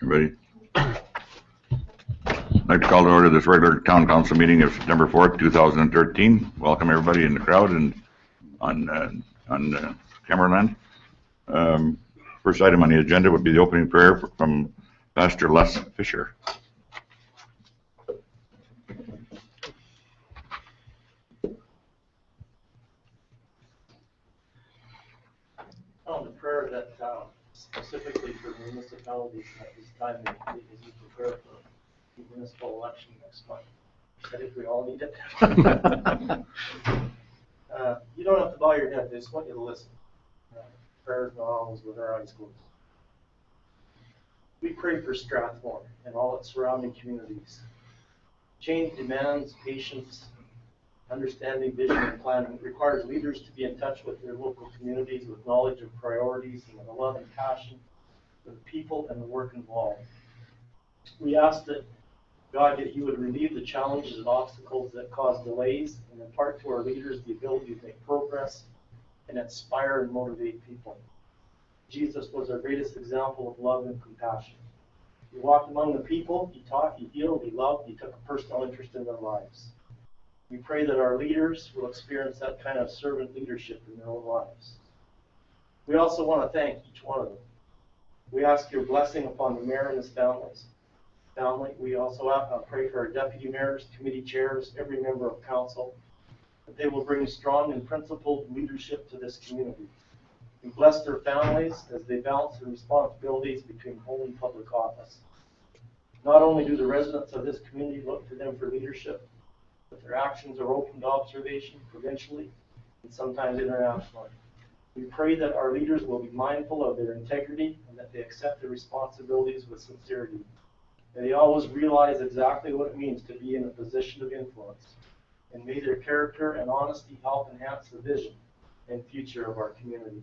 Everybody. I'd like to call to order this regular town council meeting of September 4th, 2013. Welcome everybody in the crowd and on camera land. First item on the agenda would be the opening prayer from Pastor Les Fisher. On the prayer that specifically for municipalities at this time as you prepare for the municipal election next month. I think we all need it. You don't have to bow your head, I just want you to listen. Prayers not always with our eyes closed. We pray for Strathmore and all its surrounding communities. Change demands patience, understanding, vision, and planning. It requires leaders to be in touch with their local communities with knowledge of priorities and with a love and passion for the people and the work involved. We ask that God, that you would relieve the challenges and obstacles that cause delays and impart to our leaders the ability to make progress and inspire and motivate people. Jesus was our greatest example of love and compassion. He walked among the people, he taught, he healed, he loved, he took a personal interest in their lives. We pray that our leaders will experience that kind of servant leadership in their own lives. We also want to thank each one of them. We ask your blessing upon the mayor and his family. We also pray for our deputy mayors, committee chairs, every member of council, that they will bring strong and principled leadership to this community. We bless their families as they balance their responsibilities between home and public office. Not only do the residents of this community look to them for leadership, but their actions are open to observation provincially and sometimes internationally. We pray that our leaders will be mindful of their integrity and that they accept their responsibilities with sincerity. May they always realize exactly what it means to be in a position of influence. And may their character and honesty help enhance the vision and future of our community.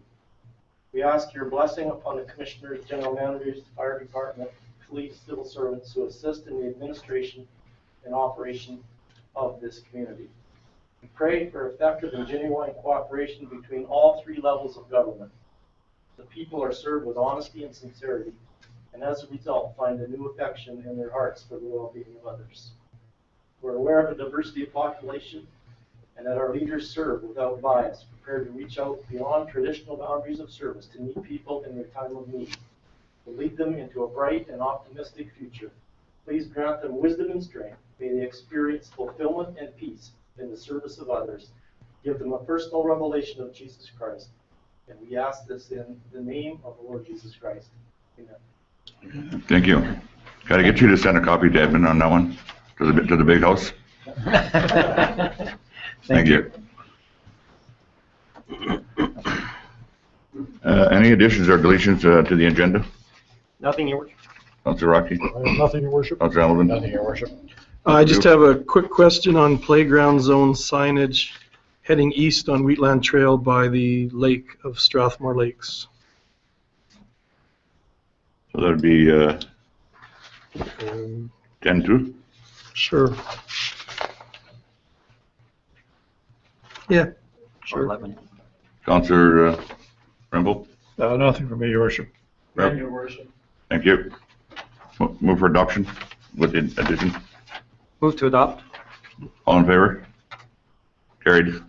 We ask your blessing upon the commissioners, general managers, fire department, police, civil servants who assist in the administration and operation of this community. We pray for effective and genuine cooperation between all three levels of government. The people are served with honesty and sincerity, and as a result find a new affection in their hearts for the well-being of others. We're aware of the diversity of population and that our leaders serve without bias, prepared to reach out beyond traditional boundaries of service to meet people in their time of need, to lead them into a bright and optimistic future. Please grant them wisdom and strength. May they experience fulfillment and peace in the service of others. Give them a personal revelation of Jesus Christ. And we ask this in the name of the Lord Jesus Christ. Amen. Thank you. Got to get you to send a copy to Edmund on that one, to the big house. Thank you. Any additions or deletions to the agenda? Nothing, Your Worship. Councilor Rocky? Nothing, Your Worship. Councilor Hamilton? Nothing, Your Worship. I just have a quick question on playground zone signage heading east on Wheatland Trail by the lake of Strathmore Lakes. So that would be 10-2? Sure. Yeah, Sure. 11. Councilor Remble? Nothing for me, Your Worship. Yep. Your Worship. Thank you. Move for adoption with the addition. Move to adopt. All in favor? Carried.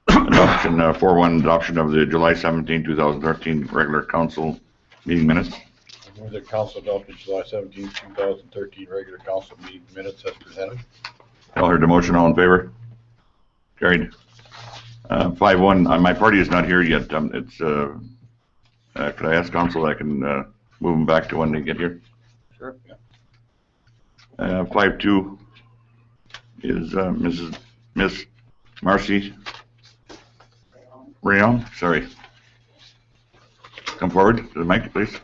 Adoption, 4-1 adoption of the July 17, 2013 regular council meeting minutes. I move that council adopted July 17, 2013 regular council meeting minutes as presented. Y'all heard the motion, all in favor? Carried. 5-1, my party is not here yet. Could I ask council I can move them back to when they get here? Sure. 5-2 is Miss Marcy Rayon, sorry. Come forward to the mic, please.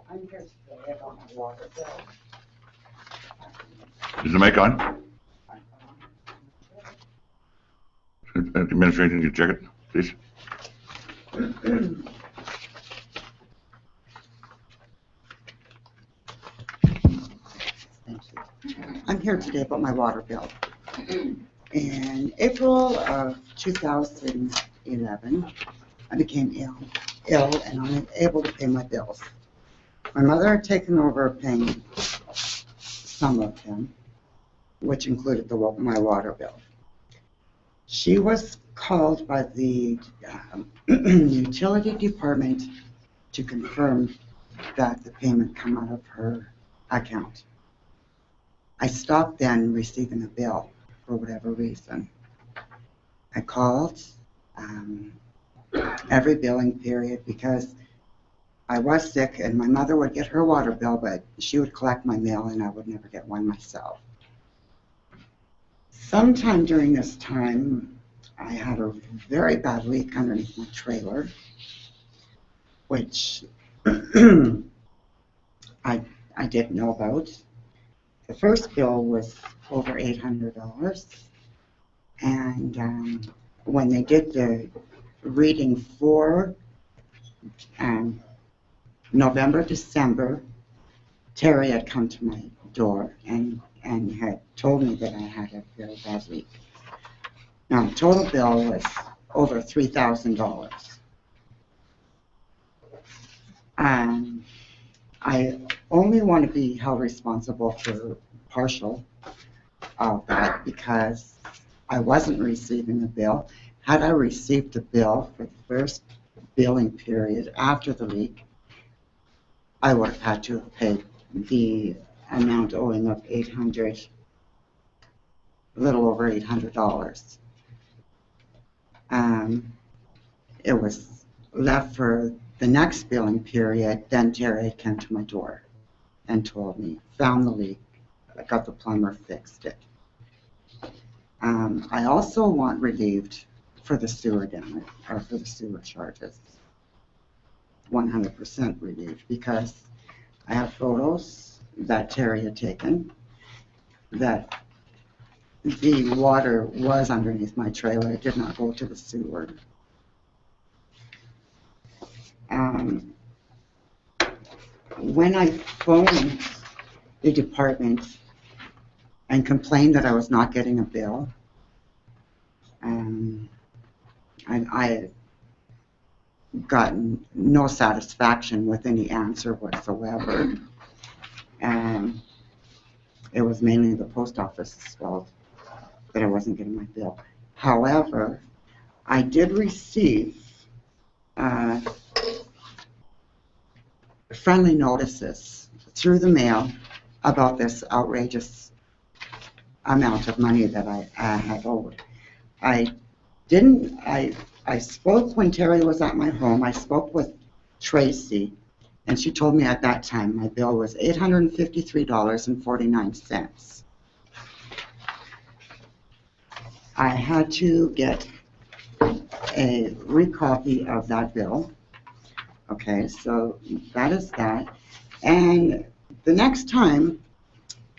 I'm here today about my water bill. Is the mic on? Administration, can you check it, please? I'm here today about my water bill. In April of 2011, I became ill and unable to pay my bills. My mother had taken over paying some of them, which included my water bill. She was called by the utility department to confirm that the payment come out of her account. I stopped then receiving a bill for whatever reason. I called every billing period because I was sick and my mother would get her water bill, but she would collect my mail and I would never get one myself. Sometime during this time, I had a very bad leak underneath my trailer, which I didn't know about. The first bill was over $800, and when they did the reading for November, December, Terry had come to my door and had told me that I had a very bad leak. Now, the total bill was over $3,000. I only want to be held responsible for partial of that because I wasn't receiving a bill. Had I received a bill for the first billing period after the leak, I would have had to have paid the amount owing of $800, a little over $800. It was left for the next billing period. Then Terry came to my door and told me, found the leak, I got the plumber, fixed it. I also want relieved for the sewer damage, or for the sewer charges, 100% relieved, because I have photos that Terry had taken that the water was underneath my trailer. It did not go to the sewer. When I phoned the department and complained that I was not getting a bill, I gotten no satisfaction with any answer whatsoever. And it was mainly the post office's fault that I wasn't getting my bill. However, I did receive friendly notices through the mail about this outrageous amount of money that I had owed. I spoke when Terry was at my home. I spoke with Tracy, and she told me at that time my bill was $853.49. I had to get a recopy of that bill. Okay, so that is that. And the next time,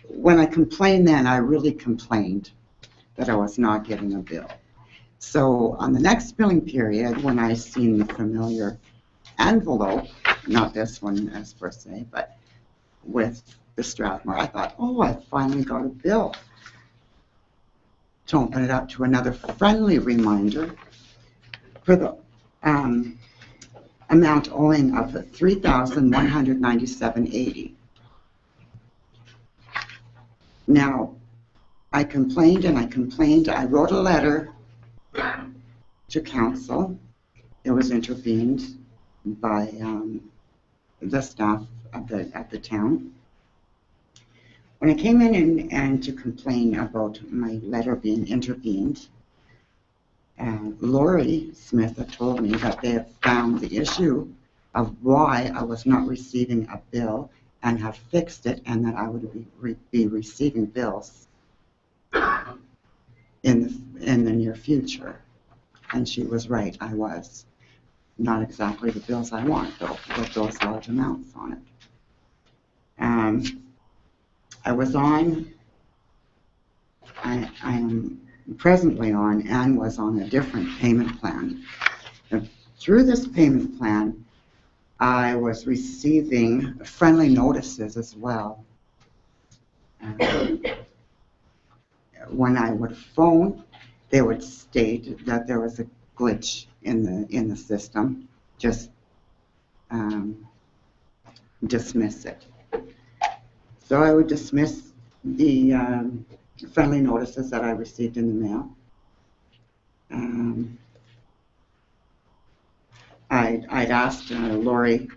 when I complained then, I really complained that I was not getting a bill. So on the next billing period, when I seen the familiar envelope, not this one as per se, but with the Strathmore, I thought, oh, I finally got a bill. To open it up to another friendly reminder for the amount owing of $3,197.80. Now, I complained and I complained. I wrote a letter to council. It was intervened by the staff at the town. When I came in and to complain about my letter being intervened, Lori Smith had told me that they had found the issue of why I was not receiving a bill and had fixed it, and that I would be receiving bills in the near future. And she was right, I was. Not exactly the bills I want, though, with those large amounts on it. I am presently on and was on a different payment plan. And through this payment plan, I was receiving friendly notices as well. When I would phone, they would state that there was glitch in the system, just dismiss it. So I would dismiss the friendly notices that I received in the mail. I'd asked Lori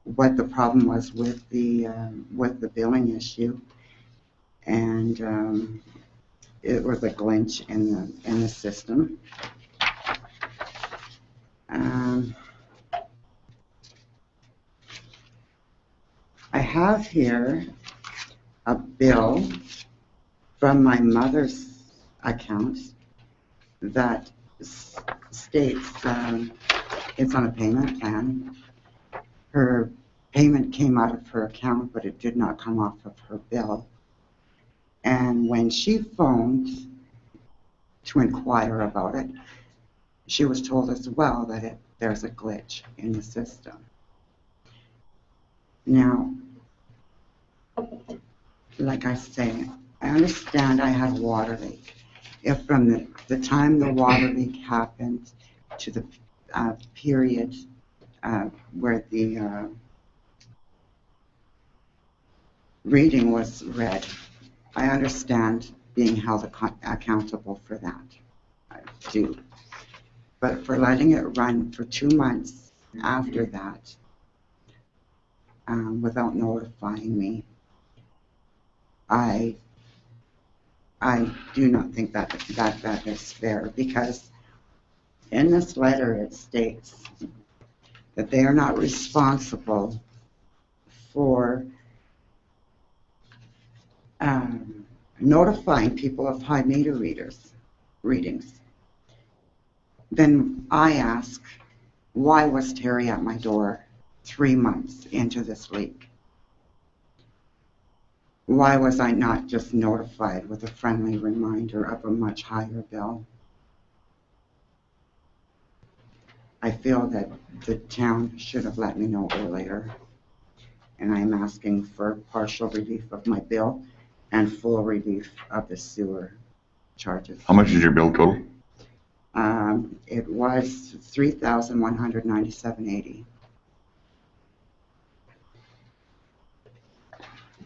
what the problem was with the billing issue, and it was a glitch in the system. I have here a bill from my mother's account that states it's on a payment plan. Her payment came out of her account, but it did not come off of her bill. And when she phoned to inquire about it, she was told as well that there's a glitch in the system. Now, like I say, I understand I had a water leak. If from the time the water leak happened to the period where the reading was read, I understand being held accountable for that. I do. But for letting it run for 2 months after that, without notifying me, I do not think that is fair, because in this letter it states that they are not responsible for notifying people of high meter readings. Then I ask, why was Terry at my door 3 months into this leak? Why was I not just notified with a friendly reminder of a much higher bill? I feel that the town should have let me know earlier, and I'm asking for partial relief of my bill and full relief of the sewer charges. How much is your bill total? It was $3,197.80.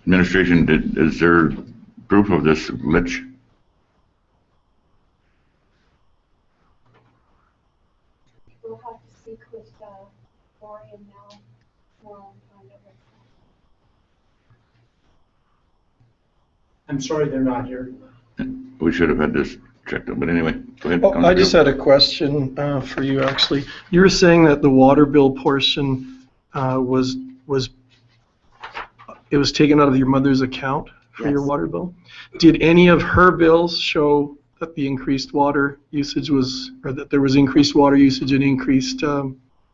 Administration, is there proof of this glitch? We'll have to speak with Lori and Mel tomorrow and find out what's happening. I'm sorry they're not here. We should have had this checked out, but anyway, go ahead. Oh, I just had a question for you, actually. You were saying that the water bill portion was taken out of your mother's account for your Yes. water bill. Did any of her bills show that the increased water usage was, or that there was increased water usage and increased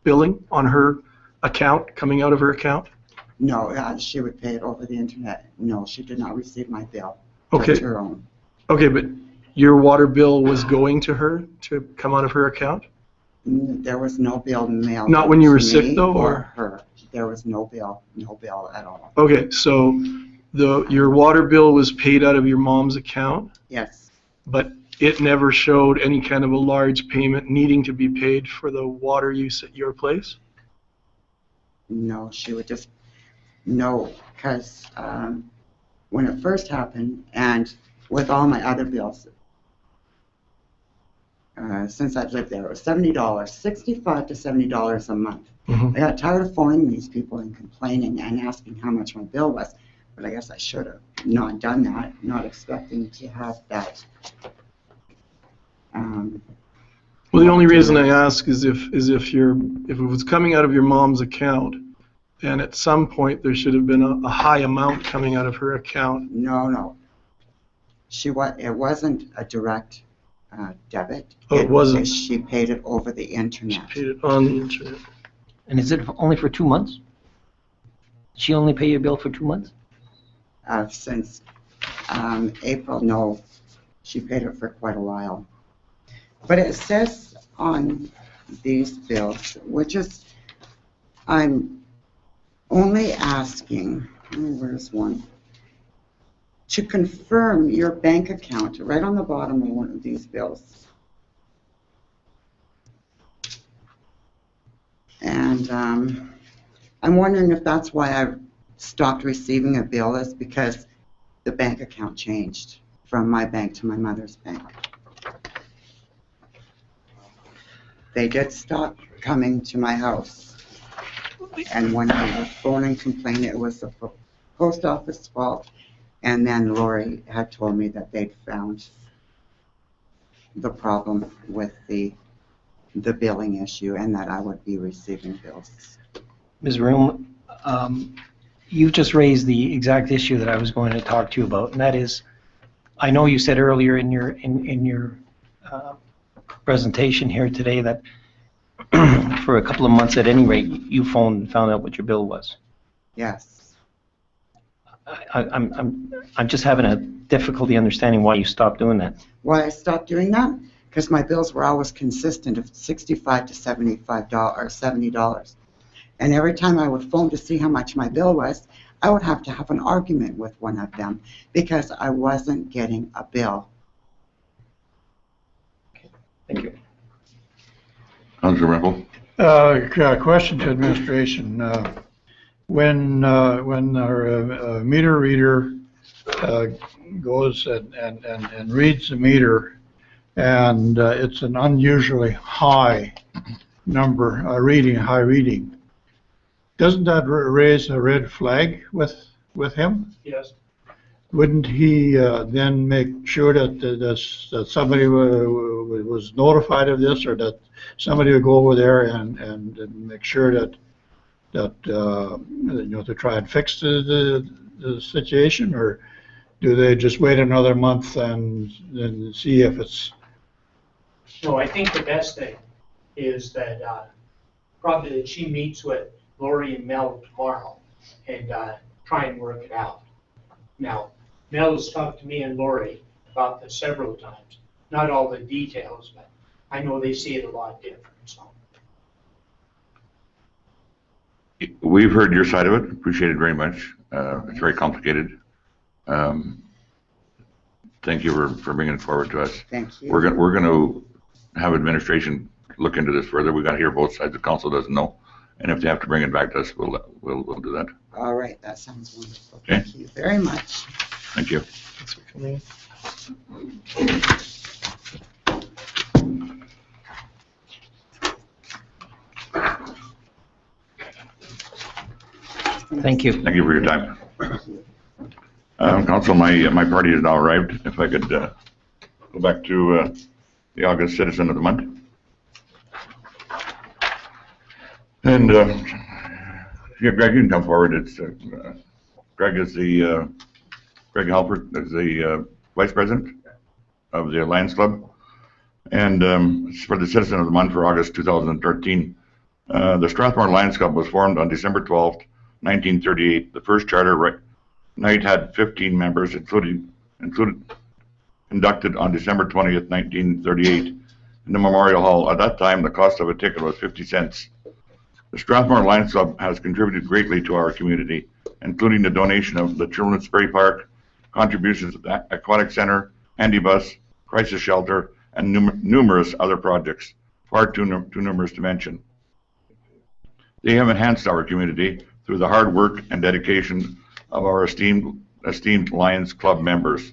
billing on her account, coming out of her account? No, she would pay it over the internet. No, she did not receive my bill. Okay. Just her own. Okay, but your water bill was going to her to come out of her account? There was no bill mailed. Not when you were to sick, me though, or or? her. There was no bill at all. Okay, so your water bill was paid out of your mom's account, Yes, but it never showed any kind of a large payment needing to be paid for the water use at your place? no, she would just, no, because when it first happened, and with all my other bills, since I've lived there, it was $70, $65 to $70 a month. Mhm. I got tired of phoning these people and complaining and asking how much my bill was, but I guess I should have not done that, not expecting to have that. Well, the only reason I ask is if it was coming out of your mom's account, and at some point there should have been a high amount coming out of her account. No. It wasn't a direct debit. Oh, it wasn't? She paid it over the She internet. paid it on the internet. And is it only for 2 months? She only pay your bill for 2 months? Since April, no, she paid it for quite a while. But it says on these bills, which is, I'm only asking, where's one? To confirm your bank account, right on the bottom of one of these bills. And I'm wondering if that's why I stopped receiving a bill, is because the bank account changed from my bank to my mother's bank. They did stop coming to my house. And when I was phone and complain, it was the post office fault. And then Lori had told me that they'd found the problem with the billing issue and that I would be receiving bills. Ms. Room, you just raised the exact issue that I was going to talk to you about, and that is, I know you said earlier in your presentation here today that for a couple of months at any rate, you phoned and found out what your bill was. Yes. I'm just having a difficulty understanding why you stopped doing that. Why I stopped doing that? Because my bills were always consistent of $65 to $75 or $70. And every time I would phone to see how much my bill was, I would have to have an argument with one of them because I wasn't getting a bill. Thank you. Councillor Rempel. Question to administration. When our meter reader goes and reads the meter, and it's an unusually high number, high reading, doesn't that raise a red flag with him? Yes. Wouldn't he then make sure that somebody was notified of this, or that somebody would go over there and make sure that to try and fix the situation, or do they just wait another month and see if it's? No, I think the best thing is that probably that she meets with Lori and Mel tomorrow and try and work it out. Now, Mel has talked to me and Lori about this several times. Not all the details, but I know they see it a lot different. So. We've heard your side of it. Appreciate it very much. It's very complicated. Thank you for bringing it forward to us. Thank you. We're going to have administration look into this further. We got to hear both sides. The council doesn't know, and if they have to bring it back to us, we'll do that. All right, that sounds wonderful. Okay. Thank you very much. Thank you. Thanks for coming. Thank you. Thank you for your time. Council, my party has now arrived. If I could go back to the August Citizen of the Month. And yeah, Greg, you can come forward. It's Greg Halpert is the Vice President of the Lions Club. And for the Citizen of the Month for August 2013, the Strathmore Lions Club was formed on December 12th, 1938. The first charter night had 15 members, conducted on December 20th, 1938 in the Memorial Hall. At that time, the cost of a ticket was 50 cents. The Strathmore Lions Club has contributed greatly to our community, including the donation of the Children's Spray Park, contributions to the Aquatic Center, Handy Bus, Crisis Shelter, and numerous other projects, far too numerous to mention. They have enhanced our community through the hard work and dedication of our esteemed Lions Club members.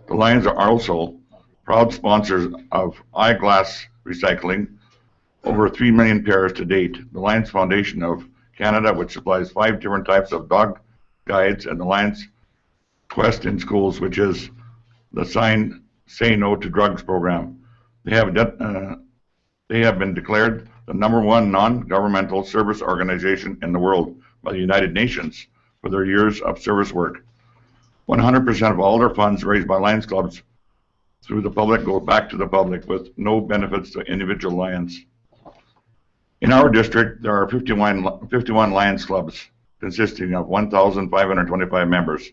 The Lions are also proud sponsors of eyeglass recycling, over 3 million pairs to date. The Lions Foundation of Canada, which supplies 5 different types of dog guides, and the Lions Quest in schools, which is the Say No to Drugs program. They have been declared the #1 non-governmental service organization in the world by the United Nations for their years of service work. 100% of all their funds raised by Lions clubs through the public go back to the public with no benefits to individual Lions. In our district, there are 51 Lions clubs consisting of 1,525 members,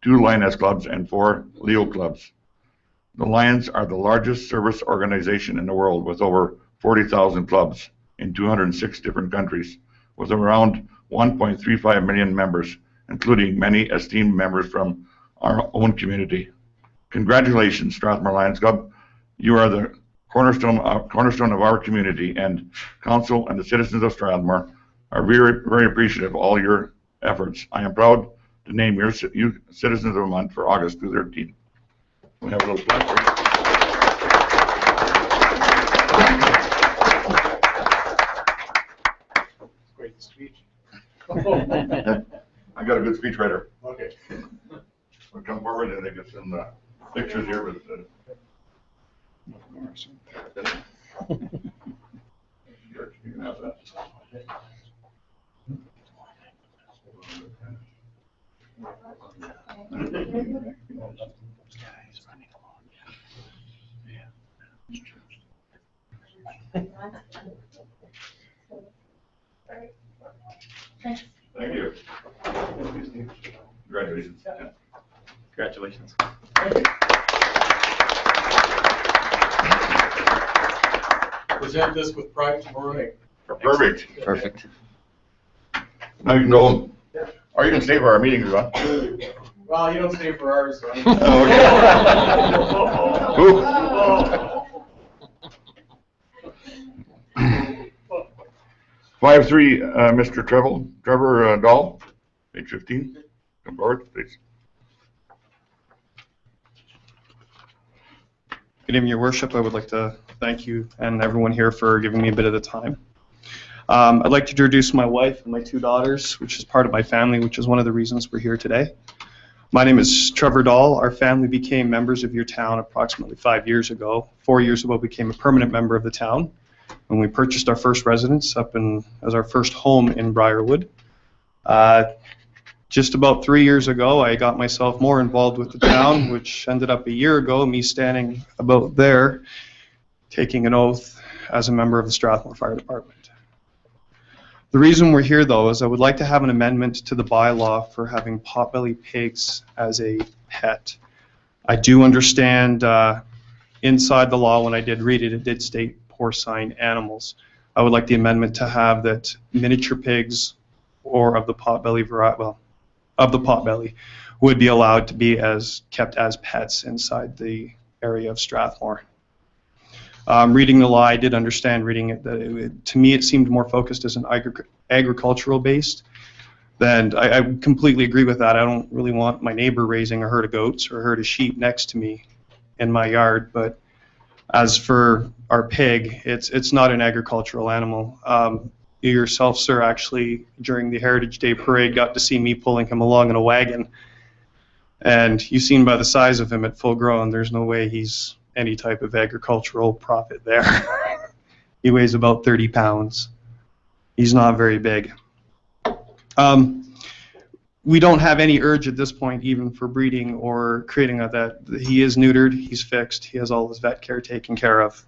2 Lioness clubs, and 4 Leo clubs. The Lions are the largest service organization in the world with over 40,000 clubs in 206 different countries, with around 1.35 million members, including many esteemed members from our own community. Congratulations, Strathmore Lions Club. You are the cornerstone of our community, and council and the citizens of Strathmore are very, very appreciative of all your efforts. I am proud to name you Citizens of the Month for August 2013. We have a little plaque for you. Great speech. I got a good speech writer. Okay. We'll come forward and they get some pictures here with George, you can have that. Thank you. Congratulations. Yeah. Congratulations. Present this with pride tomorrow night. Perfect. Perfect. Now you can go home. Or you can stay for our meeting if you want. Well, you don't stay for ours, so. Okay. 5-3, Mr. Trevor Dahl, page 15. Come forward, please. Good evening, Your Worship. I would like to thank you and everyone here for giving me a bit of the time. I'd like to introduce my wife and my two daughters, which is part of my family, which is one of the reasons we're here today. My name is Trevor Dahl. Our family became members of your town approximately 5 years ago. 4 years ago, became a permanent member of the town when we purchased our first residence as our first home in Briarwood. Just about 3 years ago, I got myself more involved with the town, which ended up a year ago, me standing about there, taking an oath as a member of the Strathmore Fire Department. The reason we're here, though, is I would like to have an amendment to the bylaw for having potbelly pigs as a pet. I do understand inside the law, when I did read it, it did state porcine animals. I would like the amendment to have that miniature pigs or of the potbelly variety, well, of the potbelly, would be allowed to be kept as pets inside the area of Strathmore. Reading the law, I did understand reading it that to me it seemed more focused as an agricultural based. And I completely agree with that. I don't really want my neighbor raising a herd of goats or a herd of sheep next to me in my yard. But as for our pig, it's not an agricultural animal. You yourself, sir, actually during the Heritage Day parade got to see me pulling him along in a wagon. And you've seen by the size of him at full grown, there's no way he's any type of agricultural profit there. He weighs about 30 pounds. He's not very big. We don't have any urge at this point even for breeding or creating that. He is neutered, he's fixed, he has all his vet care taken care of.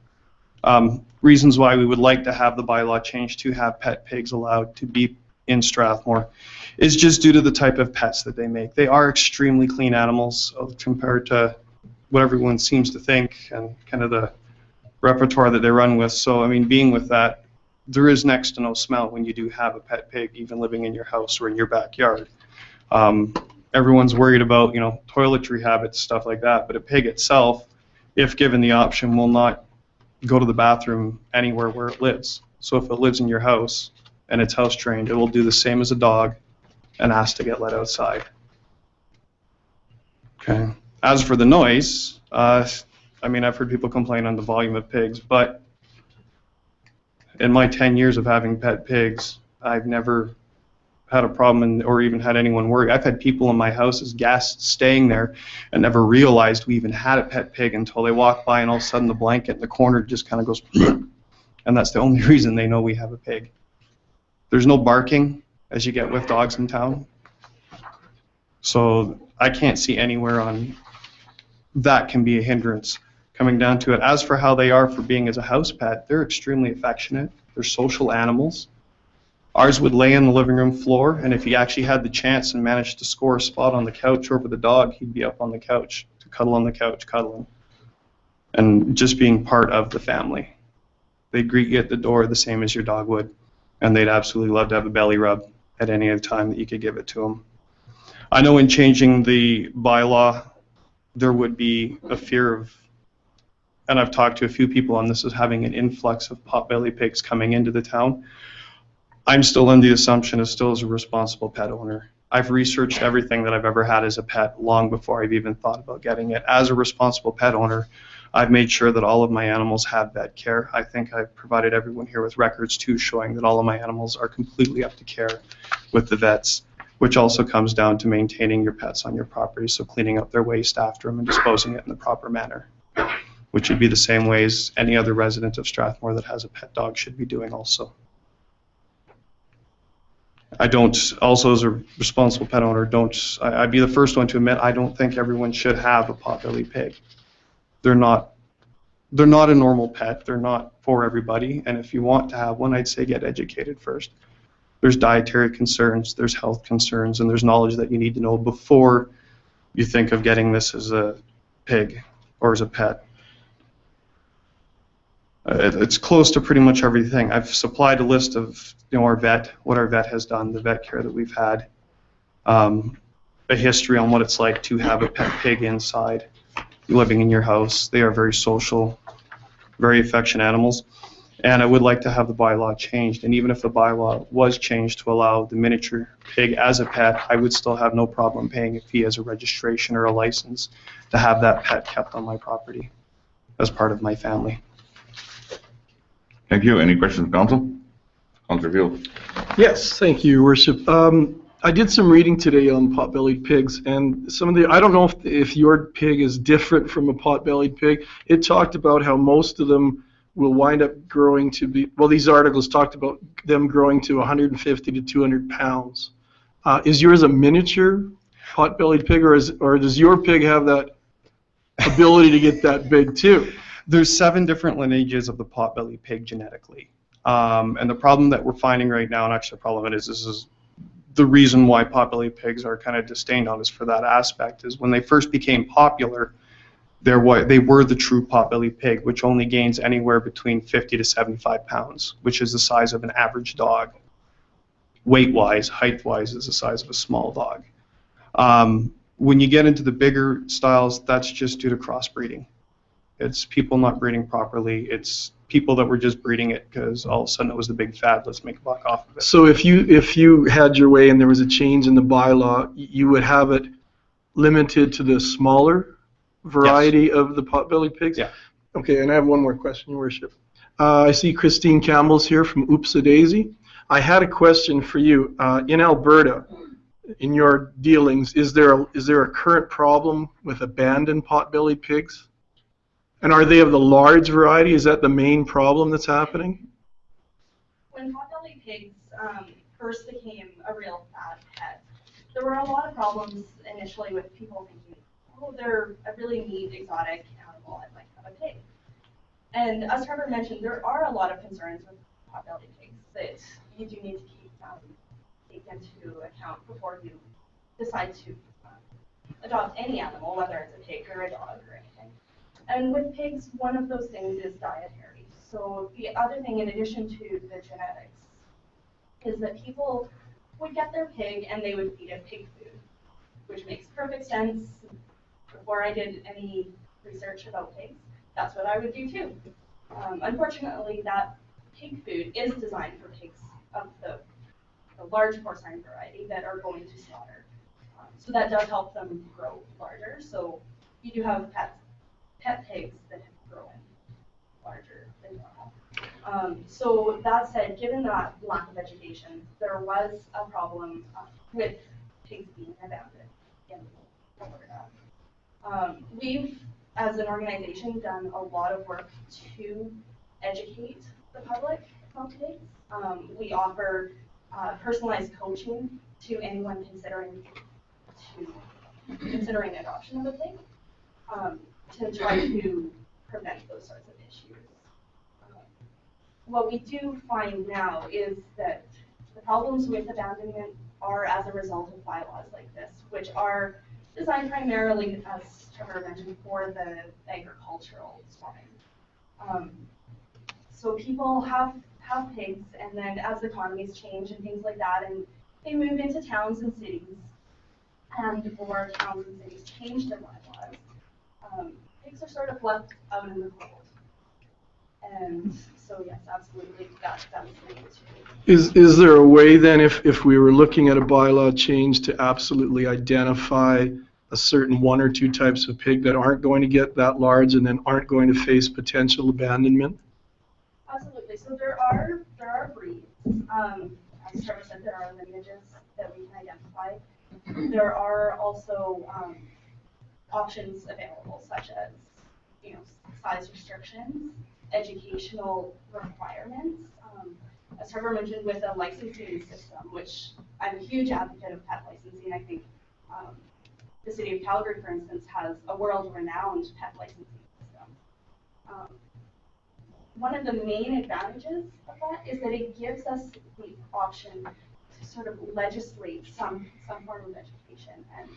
Reasons why we would like to have the bylaw changed to have pet pigs allowed to be in Strathmore is just due to the type of pets that they make. They are extremely clean animals compared to what everyone seems to think and kind of the repertoire that they run with. So, I mean, being with that, there is next to no smell when you do have a pet pig, even living in your house or in your backyard. Everyone's worried about, toiletry habits, stuff like that, but a pig itself, if given the option, will not go to the bathroom anywhere where it lives. So if it lives in your house and it's house trained, it will do the same as a dog and ask to get let outside. Okay. As for the noise, I've heard people complain on the volume of pigs, but in my 10 years of having pet pigs, I've never had a problem or even had anyone worry. I've had people in my house as guests staying there and never realized we even had a pet pig until they walk by and all of a sudden the blanket in the corner just kind of goes and that's the only reason they know we have a pig. There's no barking as you get with dogs in town. So I can't see anywhere on that can be a hindrance coming down to it. As for how they are for being as a house pet, they're extremely affectionate. They're social animals. Ours would lay on the living room floor, and if he actually had the chance and managed to score a spot on the couch over the dog, he'd be up on the couch to cuddle on the couch, cuddling, and just being part of the family. They'd greet you at the door the same as your dog would, and they'd absolutely love to have a belly rub at any other time that you could give it to them. I know in changing the bylaw, there would be a fear of and I've talked to a few people on this, is having an influx of potbelly pigs coming into the town. I'm still under the assumption, as a responsible pet owner, I've researched everything that I've ever had as a pet long before I've even thought about getting it. As a responsible pet owner, I've made sure that all of my animals have vet care. I think I've provided everyone here with records too, showing that all of my animals are completely up to care with the vets, which also comes down to maintaining your pets on your property, so cleaning up their waste after them and disposing it in the proper manner, which would be the same way as any other resident of Strathmore that has a pet dog should be doing also. I don't, also as a responsible pet owner, I'd be the first one to admit, I don't think everyone should have a potbelly pig. They're not a normal pet. They're not for everybody. And if you want to have one, I'd say get educated first. There's dietary concerns, there's health concerns, and there's knowledge that you need to know before you think of getting this as a pig or as a pet. It's close to pretty much everything. I've supplied a list of our vet, what our vet has done, the vet care that we've had, a history on what it's like to have a pet pig inside, living in your house. They are very social, very affectionate animals. And I would like to have the bylaw changed. And even if the bylaw was changed to allow the miniature pig as a pet, I would still have no problem paying a fee as a registration or a license to have that pet kept on my property as part of my family. Thank you. Any questions, council? Councilor Field. Yes, thank you, Your Worship. I did some reading today on pot-bellied pigs, and some of the, I don't know if your pig is different from a pot-bellied pig. It talked about how most of them will wind up growing to be, well, these articles talked about them growing to 150 to 200 pounds. Is yours a miniature pot-bellied pig, or does your pig have that ability to get that big too? There's 7 different lineages of the potbelly pig genetically. And the problem that we're finding right now, and actually the problem is, this is the reason why potbelly pigs are kind of disdained on us for that aspect, is when they first became popular, they were the true potbelly pig, which only gains anywhere between 50 to 75 pounds, which is the size of an average dog. Weight-wise, height-wise, is the size of a small dog. When you get into the bigger styles, that's just due to crossbreeding. It's people not breeding properly. It's people that were just breeding it because all of a sudden it was the big fad, let's make a buck off of it. So if you had your way and there was a change in the bylaw, you would have it limited to the smaller variety Yes. of the potbelly pigs? Yeah. Okay, and I have one more question, Your Worship. I see Christine Campbell's here from Oops a Daisy. I had a question for you. In Alberta, in your dealings, is there a current problem with abandoned potbelly pigs? And are they of the large variety? Is that the main problem that's happening? When potbelly pigs first became a real fad pet, there were a lot of problems initially with people thinking, oh, they're a really neat exotic animal, I'd like to have a pig. And as Trevor mentioned, there are a lot of concerns with potbelly pigs that you do need to take into account before you decide to adopt any animal, whether it's a pig or a dog or anything. And with pigs, one of those things is dietary. So the other thing, in addition to the genetics, is that people would get their pig and they would feed it pig food, which makes perfect sense. Before I did any research about pigs, that's what I would do too. Unfortunately, that pig food is designed for pigs of the large porcine variety that are going to slaughter. So that does help them grow larger. So you do have pet pigs that have grown larger than normal. So that said, given that lack of education, there was a problem with pigs being abandoned in Alberta. We've, as an organization, done a lot of work to educate the public about pigs. We offer personalized coaching to anyone considering adoption of a pig, to try to prevent those sorts of issues. What we do find now is that the problems with abandonment are as a result of bylaws like this, which are designed primarily, as Trevor mentioned, for the agricultural farming. So people have pigs, and then as economies change and things like that, and they move into towns and cities, and or towns and cities change their bylaws, pigs are sort of left out in the cold. And so yes, absolutely, that was the issue. Is there a way then, if we were looking at a bylaw change, to absolutely identify a certain one or two types of pig that aren't going to get that large and then aren't going to face potential abandonment? Absolutely. So there are breeds. As Trevor said, there are lineages that we can identify. There are also options available, such as size restrictions, educational requirements. As Trevor mentioned, with a licensing system, which I'm a huge advocate of pet licensing. I think the city of Calgary, for instance, has a world-renowned pet licensing system. One of the main advantages of that is that it gives us the option to sort of legislate some form of education. And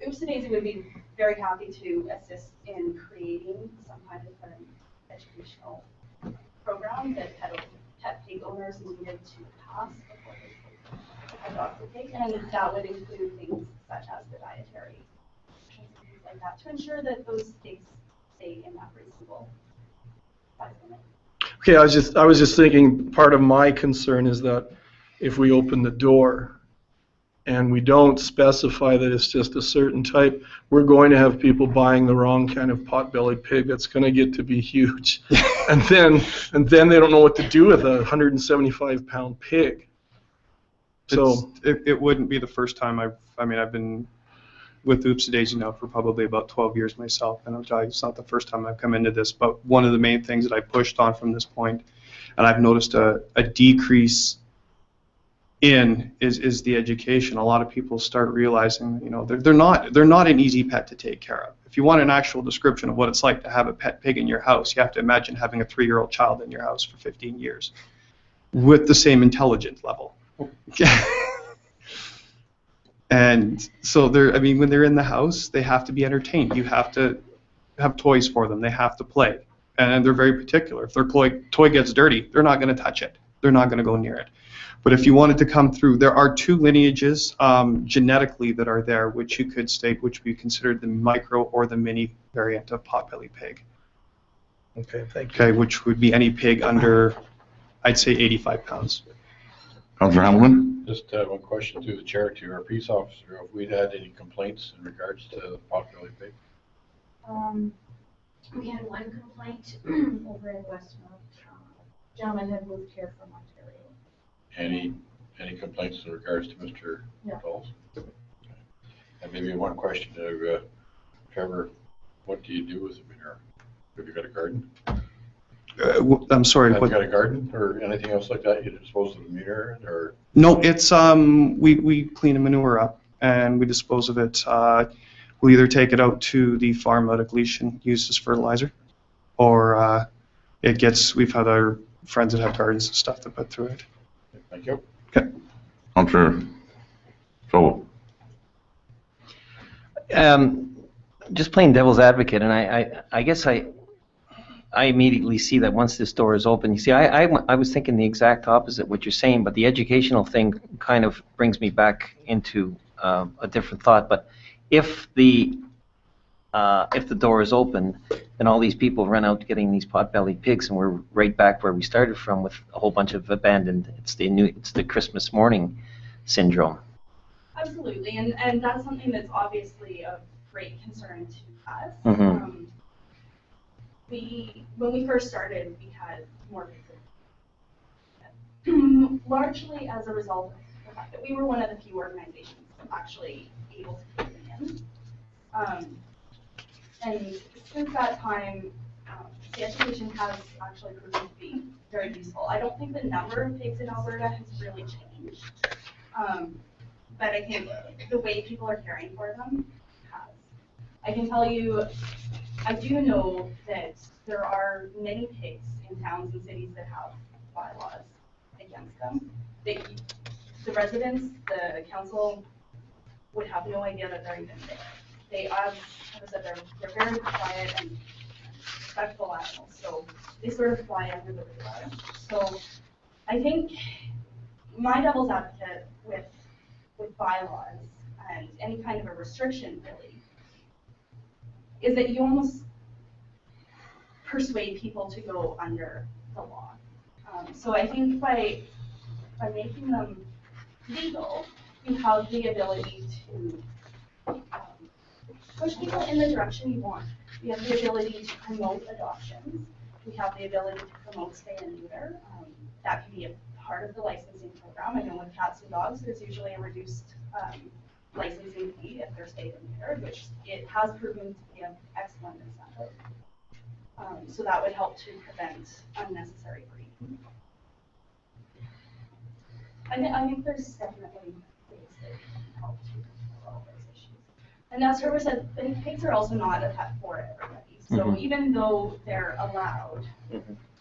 Oops Daisy would be very happy to assist in creating some kind of an educational program that pet pig owners needed to pass before they adopt a pig. And that would include things such as the dietary restrictions and things like that to ensure that those pigs stay in that reasonable size limit. Okay, I was just thinking, part of my concern is that if we open the door and we don't specify that it's just a certain type, we're going to have people buying the wrong kind of pot-bellied pig that's going to get to be huge. and then they don't know what to do with a 175-pound pig. So it wouldn't be the first time I've been with Oops Daisy now for probably about 12 years myself, and I'll tell you, it's not the first time I've come into this, but one of the main things that I pushed on from this point, and I've noticed a decrease is the education. A lot of people start realizing, they're not an easy pet to take care of. If you want an actual description of what it's like to have a pet pig in your house, you have to imagine having a 3-year-old child in your house for 15 years with the same intelligence level. And so when they're in the house, they have to be entertained. You have to have toys for them. They have to play. And they're very particular. If their toy gets dirty, they're not going to touch it. They're not going to go near it. But if you wanted to come through, there are 2 lineages genetically that are there, which you could state, which would be considered the micro or the mini variant of potbelly pig. okay, thank you. Okay, which would be any pig under, I'd say, 85 pounds. Councillor Hamilton? Just one question to the chair, to our peace officer, if we'd had any complaints in regards to the pot-bellied pig? We had one complaint over in Westmount. Gentleman had moved here from Ontario. Any complaints in regards to Mr. No. Falls? And maybe one question to Trevor, what do you do with the manure? Have you got a garden? I'm sorry. Have you got a garden or anything else like that? You dispose of the manure or? No, it's we clean the manure up and we dispose of it. We either take it out to the farm out of Gleason, used as fertilizer, or we've had our friends that have gardens and stuff that put through it. Thank you. Okay. Councillor Sobel? Just playing devil's advocate, and I guess I immediately see that once this door is open, you see, I was thinking the exact opposite what you're saying, but the educational thing kind of brings me back into a different thought. But if the door is open, then all these people run out getting these pot-bellied pigs, and we're right back where we started from with a whole bunch of abandoned. It's the Christmas morning syndrome. Absolutely, and that's something that's obviously of great concern to us. Mm-hmm. When we first started, we had more pigs, largely as a result of the fact that we were one of the few organizations actually able to take them in. And since that time, the education has actually proven to be very useful. I don't think the number of pigs in Alberta has really changed, but I think the way people are caring for them has. I can tell you, I do know that there are many pigs in towns and cities that have bylaws against them. The residents, the council would have no idea that they're even there. They, as I said, they're very quiet and respectful animals, so they sort of fly under the radar. So I think my devil's advocate with bylaws and any kind of a restriction really is that you almost persuade people to go under the law. So I think by making them legal, we have the ability to push people in the direction you want. We have the ability to promote adoptions. We have the ability to promote spay and neuter. That can be a part of the licensing program. I know with cats and dogs, there's usually a reduced licensing fee if they're spayed and neutered, which it has proven to be an excellent incentive. So that would help to prevent unnecessary breeding. I think there's definitely ways that can help to resolve those issues. And as Trevor said, pigs are also not a pet for everybody. So even though they're allowed,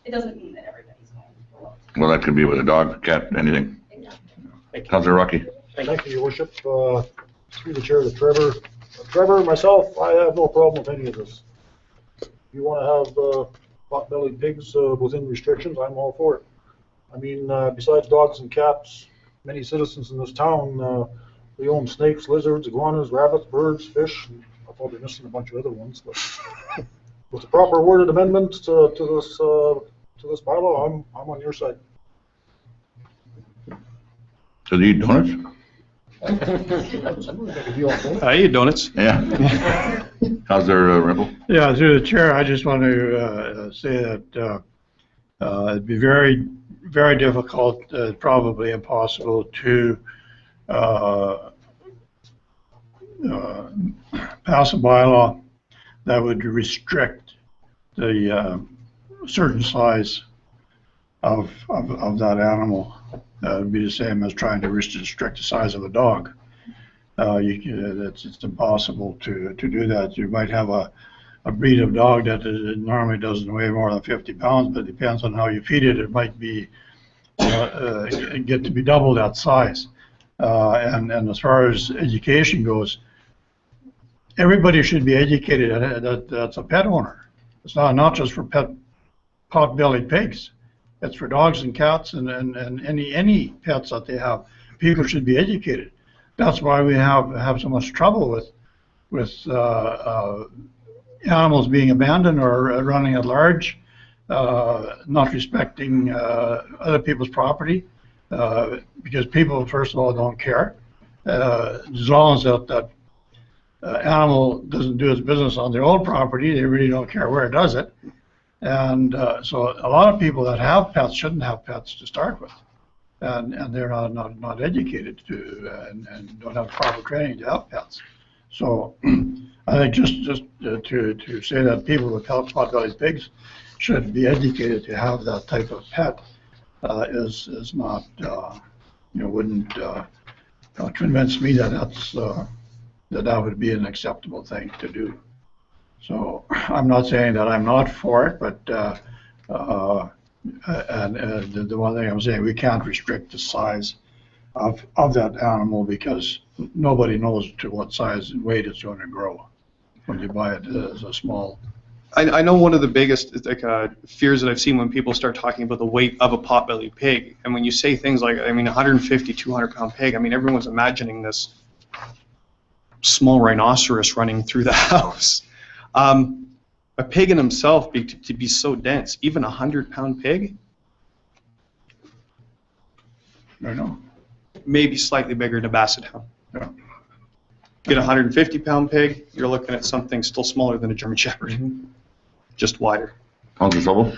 it doesn't mean that everybody's going to go out. Well, that could be with a dog, cat, anything. Exactly. Councillor Rocky. Thank you, Your Worship. Through the chair to Trevor. Trevor, myself, I have no problem with any of this. If you want to have pot-bellied pigs within restrictions, I'm all for it. I mean, besides dogs and cats, many citizens in this town, they own snakes, lizards, iguanas, rabbits, birds, fish. And I'll probably missing a bunch of other ones. But with the proper worded amendment to this bylaw, I'm on your side. Do they eat donuts? I eat donuts. Yeah. Councillor Rimble. Yeah, through the chair, I just want to say that it'd be very, very difficult, probably impossible to pass a bylaw that would restrict the certain size of that animal. It would be the same as trying to restrict the size of a dog. It's impossible to do that. You might have a breed of dog that normally doesn't weigh more than 50 pounds, but it depends on how you feed it. It might be get to be double that size. And as far as education goes, everybody should be educated that's a pet owner. It's not just for pot-bellied pigs. It's for dogs and cats and any pets that they have. People should be educated. That's why we have so much trouble with animals being abandoned or running at large, not respecting other people's property, because people, first of all, don't care. As long as that animal doesn't do its business on their own property, they really don't care where it does it. And so a lot of people that have pets shouldn't have pets to start with. And they're not educated to and don't have proper training to have pets. So I think just to say that people with pot-bellied pigs should be educated to have that type of pet is not wouldn't convince me that that would be an acceptable thing to do. So I'm not saying that I'm not for it, but the one thing I'm saying, we can't restrict the size of that animal because nobody knows to what size and weight it's going to grow when you buy it as a small. I know one of the biggest fears that I've seen when people start talking about the weight of a pot-bellied pig, and when you say things like, 150, 200-pound pig, everyone's imagining this small rhinoceros running through the house. A pig in himself to be so dense, even 100-pound pig? I know. Maybe slightly bigger than a basset hound. Yeah. Get a 150-pound pig, you're looking at something still smaller than a German Shepherd, just wider. Councillor Sobel.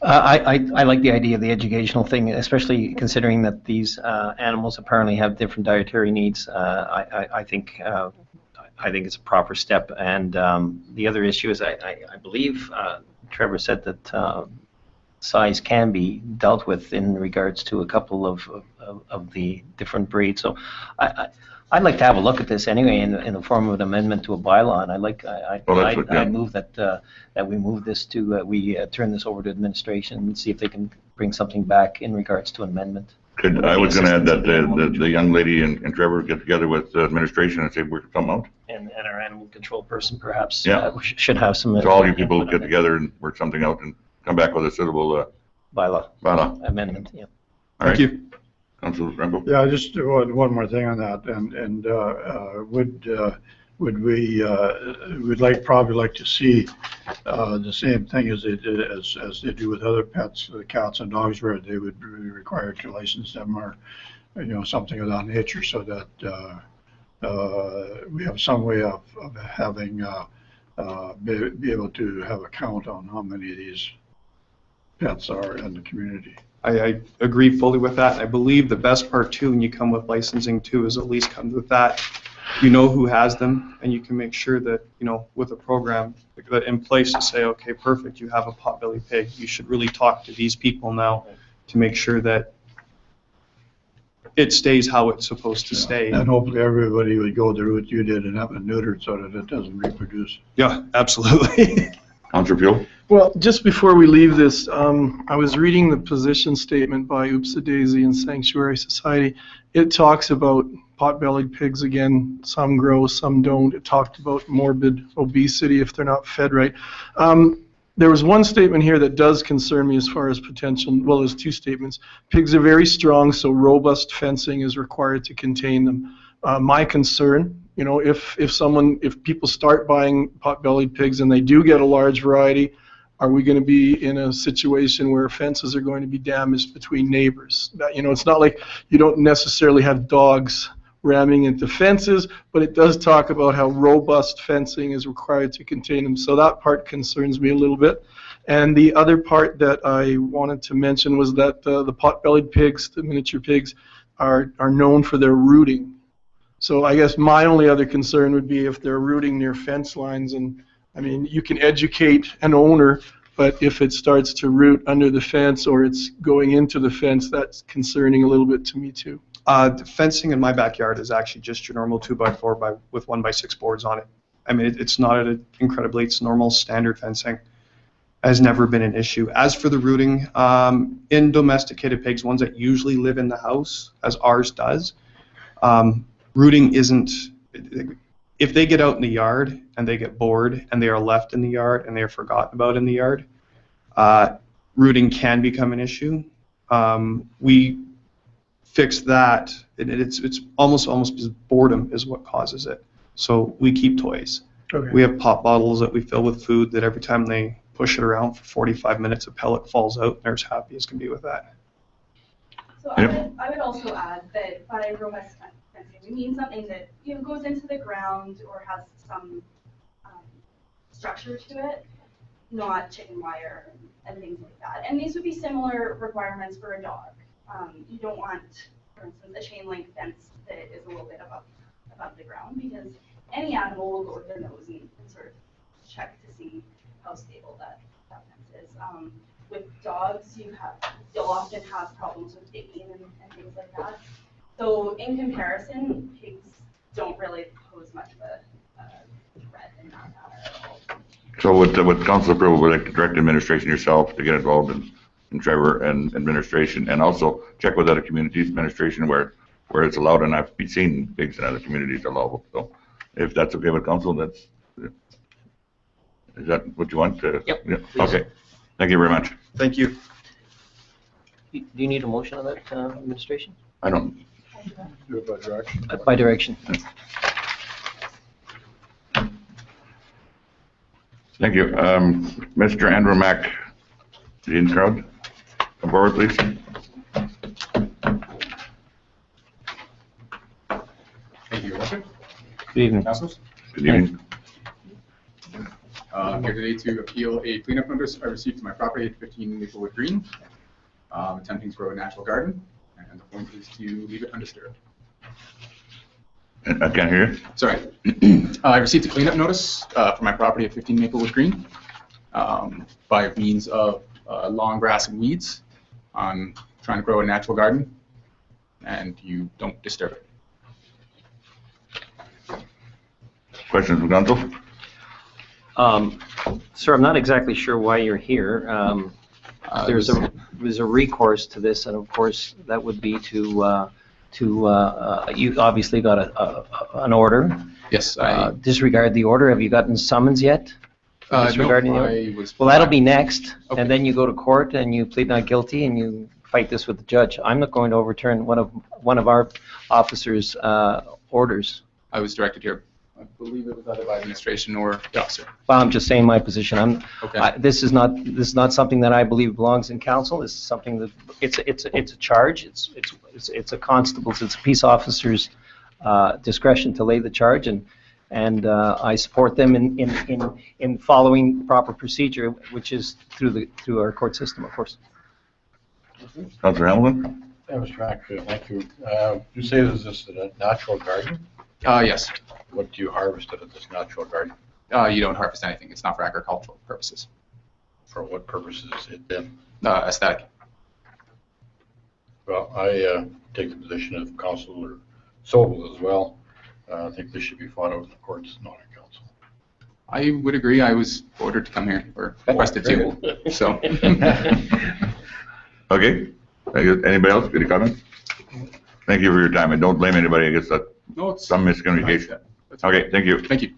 I like the idea of the educational thing, especially considering that these animals apparently have different dietary needs. I think it's a proper step. And the other issue is I believe Trevor said that size can be dealt with in regards to a couple of the different breeds. So I'd like to have a look at this anyway in the form of an amendment to a bylaw, and I move that we move this to we turn this over to administration and see if they can bring something back in regards to an amendment. I was going to add that the young lady and Trevor get together with administration and say we can come out. And our animal control person perhaps should have some. So all you people get together and work something out and come back with a suitable bylaw amendment. Yeah. All right. Thank you. Councillor Rambo. Yeah, just one more thing on that, and would we'd probably like to see the same thing as they do with other pets, cats and dogs, where they would be required to license them or, something of that nature, so that we have some way of having, be able to have a count on how many of these pets are in the community. I agree fully with that. I believe the best part too, when you come with licensing too, is at least comes with that. You know who has them, and you can make sure that, with a program that in place to say, okay, perfect, you have a potbelly pig. You should really talk to these people now to make sure that it stays how it's supposed to stay. And hopefully everybody would go the route you did and have it neutered so that it doesn't reproduce. Yeah, absolutely. Councillor Pugh? Well, just before we leave this, I was reading the position statement by Oopsa Daisy and Sanctuary Society. It talks about pot-bellied pigs again. Some grow, some don't. It talked about morbid obesity if they're not fed right. There was one statement here that does concern me as far as potential, well, there's two statements. Pigs are very strong, so robust fencing is required to contain them. My concern, if people start buying pot-bellied pigs and they do get a large variety, are we going to be in a situation where fences are going to be damaged between neighbors? It's not like you don't necessarily have dogs ramming into fences, but it does talk about how robust fencing is required to contain them. So that part concerns me a little bit. And the other part that I wanted to mention was that the pot-bellied pigs, the miniature pigs, are known for their rooting. So I guess my only other concern would be if they're rooting near fence lines. And I mean, you can educate an owner, but if it starts to root under the fence or it's going into the fence, that's concerning a little bit to me too. The fencing in my backyard is actually just your normal 2x4 with 1x6 boards on it. I mean, it's not it's normal standard fencing. Has never been an issue. As for the rooting, in domesticated pigs, ones that usually live in the house, as ours does, rooting isn't, if they get out in the yard and they get bored and they are left in the yard and they are forgotten about in the yard, rooting can become an issue. We fix that, and it's almost because boredom is what causes it. So we keep toys. Okay. We have pop bottles that we fill with food that every time they push it around for 45 minutes, a pellet falls out, and they're as happy as can be with that. So Yep. I would also add that by robust fencing, we mean something that goes into the ground or has some structure to it, not chicken wire and things like that. And these would be similar requirements for a dog. You don't want, for instance, a chain link fence that is a little bit above the ground, because any animal will go with their nose and sort of check to see how stable that fence is. With dogs, you'll often have problems with digging and things like that. So in comparison, pigs don't really pose much of a threat in that matter at all. So with council approval, we'd like to direct administration yourself to get involved in Trevor and administration, and also check with other communities, administration, where it's allowed, and I've seen pigs in other communities allowable. So if that's okay with council, is that what you want? Yep. Yeah. Okay. Thank you very much. Thank you. Do you need a motion on that, administration? I don't. Do it by direction. By direction. Thank you. Mr. Andrew Mack, in the crowd, come forward, please. Thank you, Your Worship. Good evening. Councilors. Good evening. I'm here today to appeal a cleanup notice I received to my property at 15 Maplewood Green, attempting to grow a natural garden, and the point is to leave it undisturbed. I can't hear you. Sorry. I received a cleanup notice for my property at 15 Maplewood Green by means of long grass and weeds. I'm trying to grow a natural garden, and you don't disturb it. Questions from council? Sir, I'm not exactly sure why you're here. There's a recourse to this, and of course that would be to you obviously got an order. Yes. Disregard the order. Have you gotten summons yet? Disregarding the order? Well, that'll be next, Okay. and then you go to court and you plead not guilty and you fight this with the judge. I'm not going to overturn one of our officers' orders. I was directed here I believe it was either by administration or the officer. Well, I'm just saying my position. Okay. This is not something that I believe belongs in council. This is something that, it's a charge. It's a constable's, it's a peace officer's discretion to lay the charge, and I support them in following proper procedure, which is through our court system, of course. Councillor Hamilton? Yeah, Mr. Mack, thank you. You say this is a natural garden? Yes. What do you harvest out of this natural garden? You don't harvest anything. It's not for agricultural purposes. For what purposes is it then? Aesthetic. Well, I take the position of Councillor Sobel as well. I think this should be fought out in the courts, not in council. I would agree. I was ordered to come here, or requested to, so. Okay. Anybody else? Any comments? Thank you for your time, and don't blame anybody. I guess that's some miscommunication. Okay, thank you. Thank you.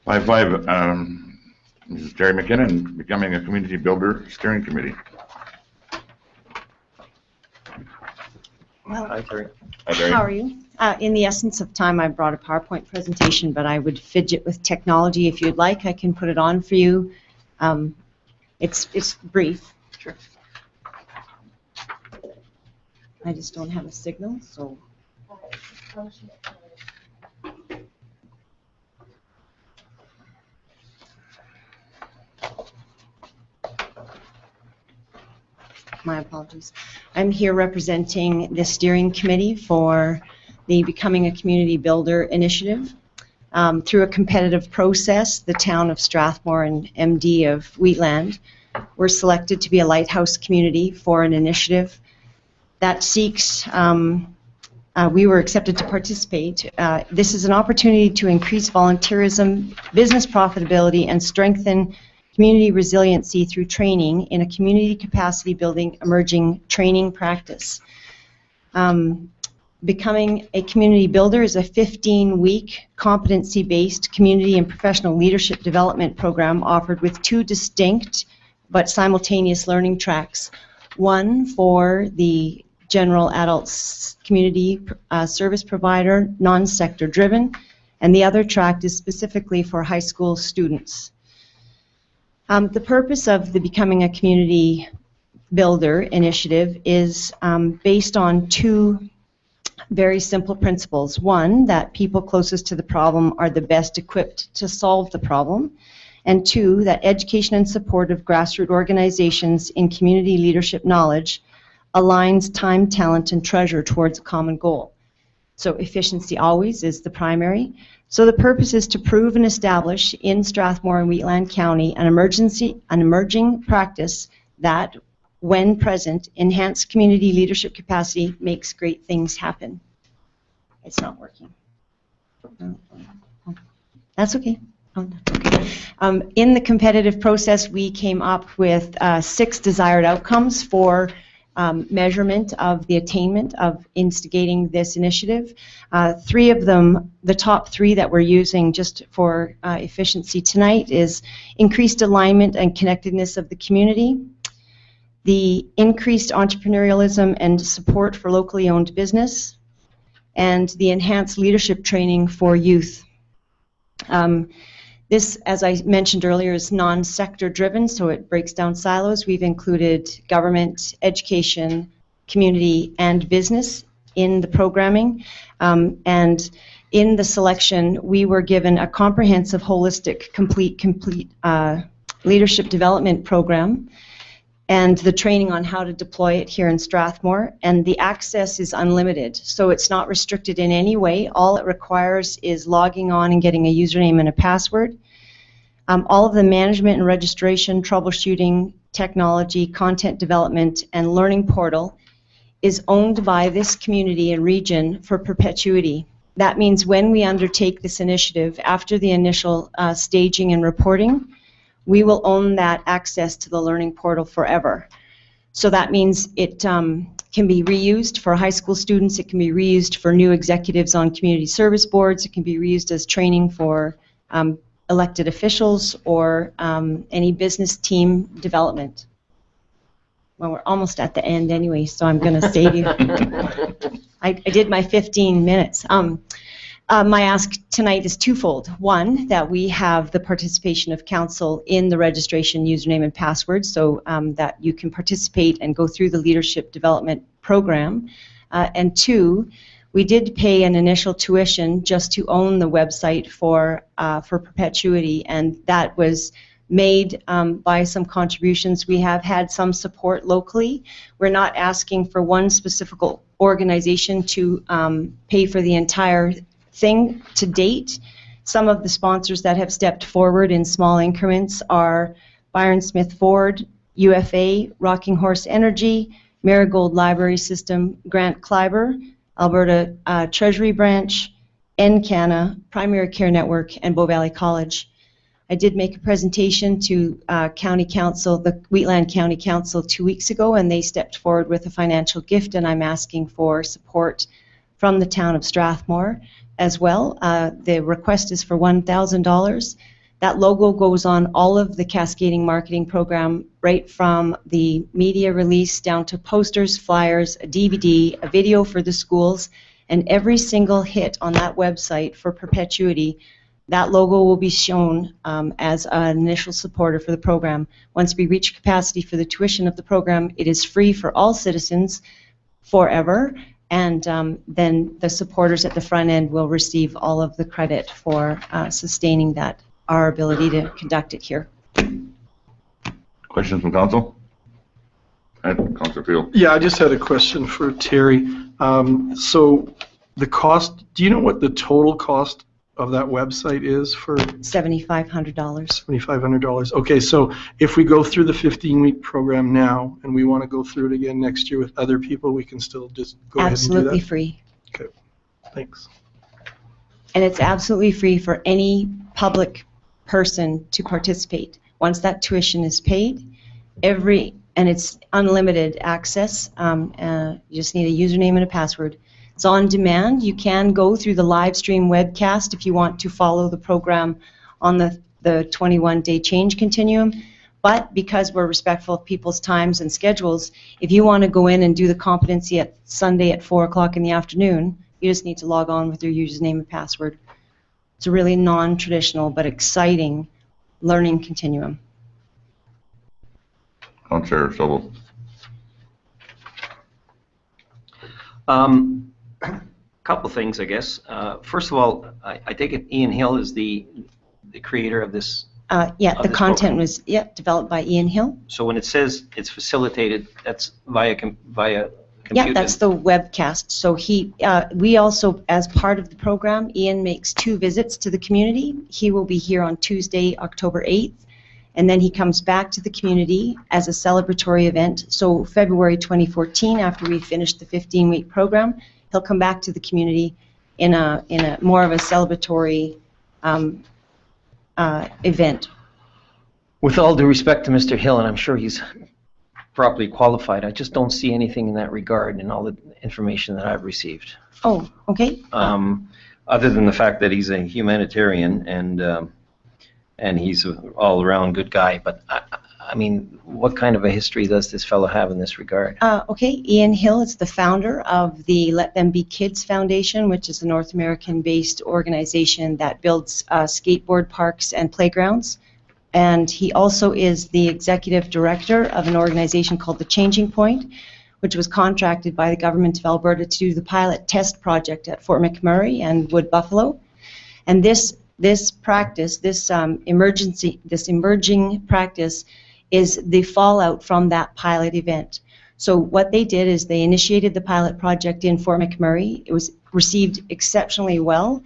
Five, this is Terry McKinnon, becoming a community builder steering committee. Well, Hi, Terry. how are you? In the essence of time, I brought a PowerPoint presentation, but I would fidget with technology. If you'd like, I can put it on for you. It's brief. Sure. I just don't have a signal, so. My apologies. I'm here representing the steering committee for the Becoming a Community Builder initiative. Through a competitive process, the town of Strathmore and MD of Wheatland were selected to be a lighthouse community for an initiative that seeks, we were accepted to participate. This is an opportunity to increase volunteerism, business profitability, and strengthen community resiliency through training in a community capacity building emerging training practice. Becoming a Community Builder is a 15-week competency-based community and professional leadership development program offered with two distinct but simultaneous learning tracks. One for the general adult community service provider, non-sector driven, and the other track is specifically for high school students. The purpose of the Becoming a Community Builder initiative is based on two very simple principles. One, that people closest to the problem are the best equipped to solve the problem. And two, that education and support of grassroots organizations in community leadership knowledge aligns time, talent, and treasure towards a common goal. So efficiency always is the primary. So the purpose is to prove and establish in Strathmore and Wheatland County an emerging practice that, when present, enhanced community leadership capacity makes great things happen. It's not working. That's okay. In the competitive process, we came up with 6 desired outcomes for measurement of the attainment of instigating this initiative. 3 of them, the top 3 that we're using just for efficiency tonight, is increased alignment and connectedness of the community, the increased entrepreneurialism and support for locally owned business, and the enhanced leadership training for youth. This, as I mentioned earlier, is non-sector driven, so it breaks down silos. We've included government, education, community, and business in the programming. And in the selection, we were given a comprehensive, holistic, complete leadership development program and the training on how to deploy it here in Strathmore. And the access is unlimited, so it's not restricted in any way. All it requires is logging on and getting a username and a password. All of the management and registration, troubleshooting, technology, content development, and learning portal is owned by this community and region for perpetuity. That means when we undertake this initiative, after the initial staging and reporting, we will own that access to the learning portal forever. So that means it can be reused for high school students, it can be reused for new executives on community service boards, it can be reused as training for elected officials or any business team development. well, we're almost at the end anyway, so I'm going to save you. I did my 15 minutes. My ask tonight is twofold. One, that we have the participation of council in the registration username and password, so that you can participate and go through the leadership development program. And two, we did pay an initial tuition just to own the website for perpetuity, and that was made by some contributions. We have had some support locally. We're not asking for one specific organization to pay for the entire thing to date. Some of the sponsors that have stepped forward in small increments are Byron Smith Ford, UFA, Rocking Horse Energy, Marigold Library System, Grant Kleiber, Alberta Treasury Branch, NCANA, Primary Care Network, and Bow Valley College. I did make a presentation to County Council, the Wheatland County Council, 2 weeks ago, and they stepped forward with a financial gift, and I'm asking for support from the town of Strathmore as well. The request is for $1,000. That logo goes on all of the cascading marketing program, right from the media release down to posters, flyers, a DVD, a video for the schools, and every single hit on that website for perpetuity. That logo will be shown as an initial supporter for the program. Once we reach capacity for the tuition of the program, it is free for all citizens forever, and then the supporters at the front end will receive all of the credit for sustaining that, our ability to conduct it here. Questions from council? Councilor Field. Yeah, I just had a question for Terry. So the cost, do you know what the total cost of that website is for? $7,500. $7,500. Okay, so if we go through the 15-week program now and we want to go through it again next year with other people, we can still just go ahead and do that? Absolutely free. Okay, thanks. And it's absolutely free for any public person to participate. Once that tuition is paid, and it's unlimited access, you just need a username and a password. It's on demand. You can go through the live stream webcast if you want to follow the program on the 21-day change continuum. But because we're respectful of people's times and schedules, if you want to go in and do the competency at Sunday at 4 o'clock in the afternoon, you just need to log on with your username and password. It's a really non-traditional but exciting learning continuum. Councilor Sobel. Couple things, I guess. First of all, I take it Ian Hill is the creator of this. Yeah, the content was developed by Ian Hill. So when it says it's facilitated, that's via computer. Yeah, that's the webcast. So we also, as part of the program, Ian makes 2 visits to the community. He will be here on Tuesday, October 8th, and then he comes back to the community as a celebratory event. So February 2014, after we finish the 15-week program, he'll come back to the community in a more of a celebratory event. With all due respect to Mr. Hill, and I'm sure he's properly qualified, I just don't see anything in that regard in all the information that I've received. Oh, okay. Other than the fact that he's a humanitarian and he's an all-around good guy, but I mean, what kind of a history does this fellow have in this regard? Okay, Ian Hill is the founder of the Let Them Be Kids Foundation, which is a North American-based organization that builds skateboard parks and playgrounds. And he also is the executive director of an organization called The Changing Point, which was contracted by the government of Alberta to do the pilot test project at Fort McMurray and Wood Buffalo. And this practice, this emerging practice, is the fallout from that pilot event. So what they did is they initiated the pilot project in Fort McMurray. It was received exceptionally well.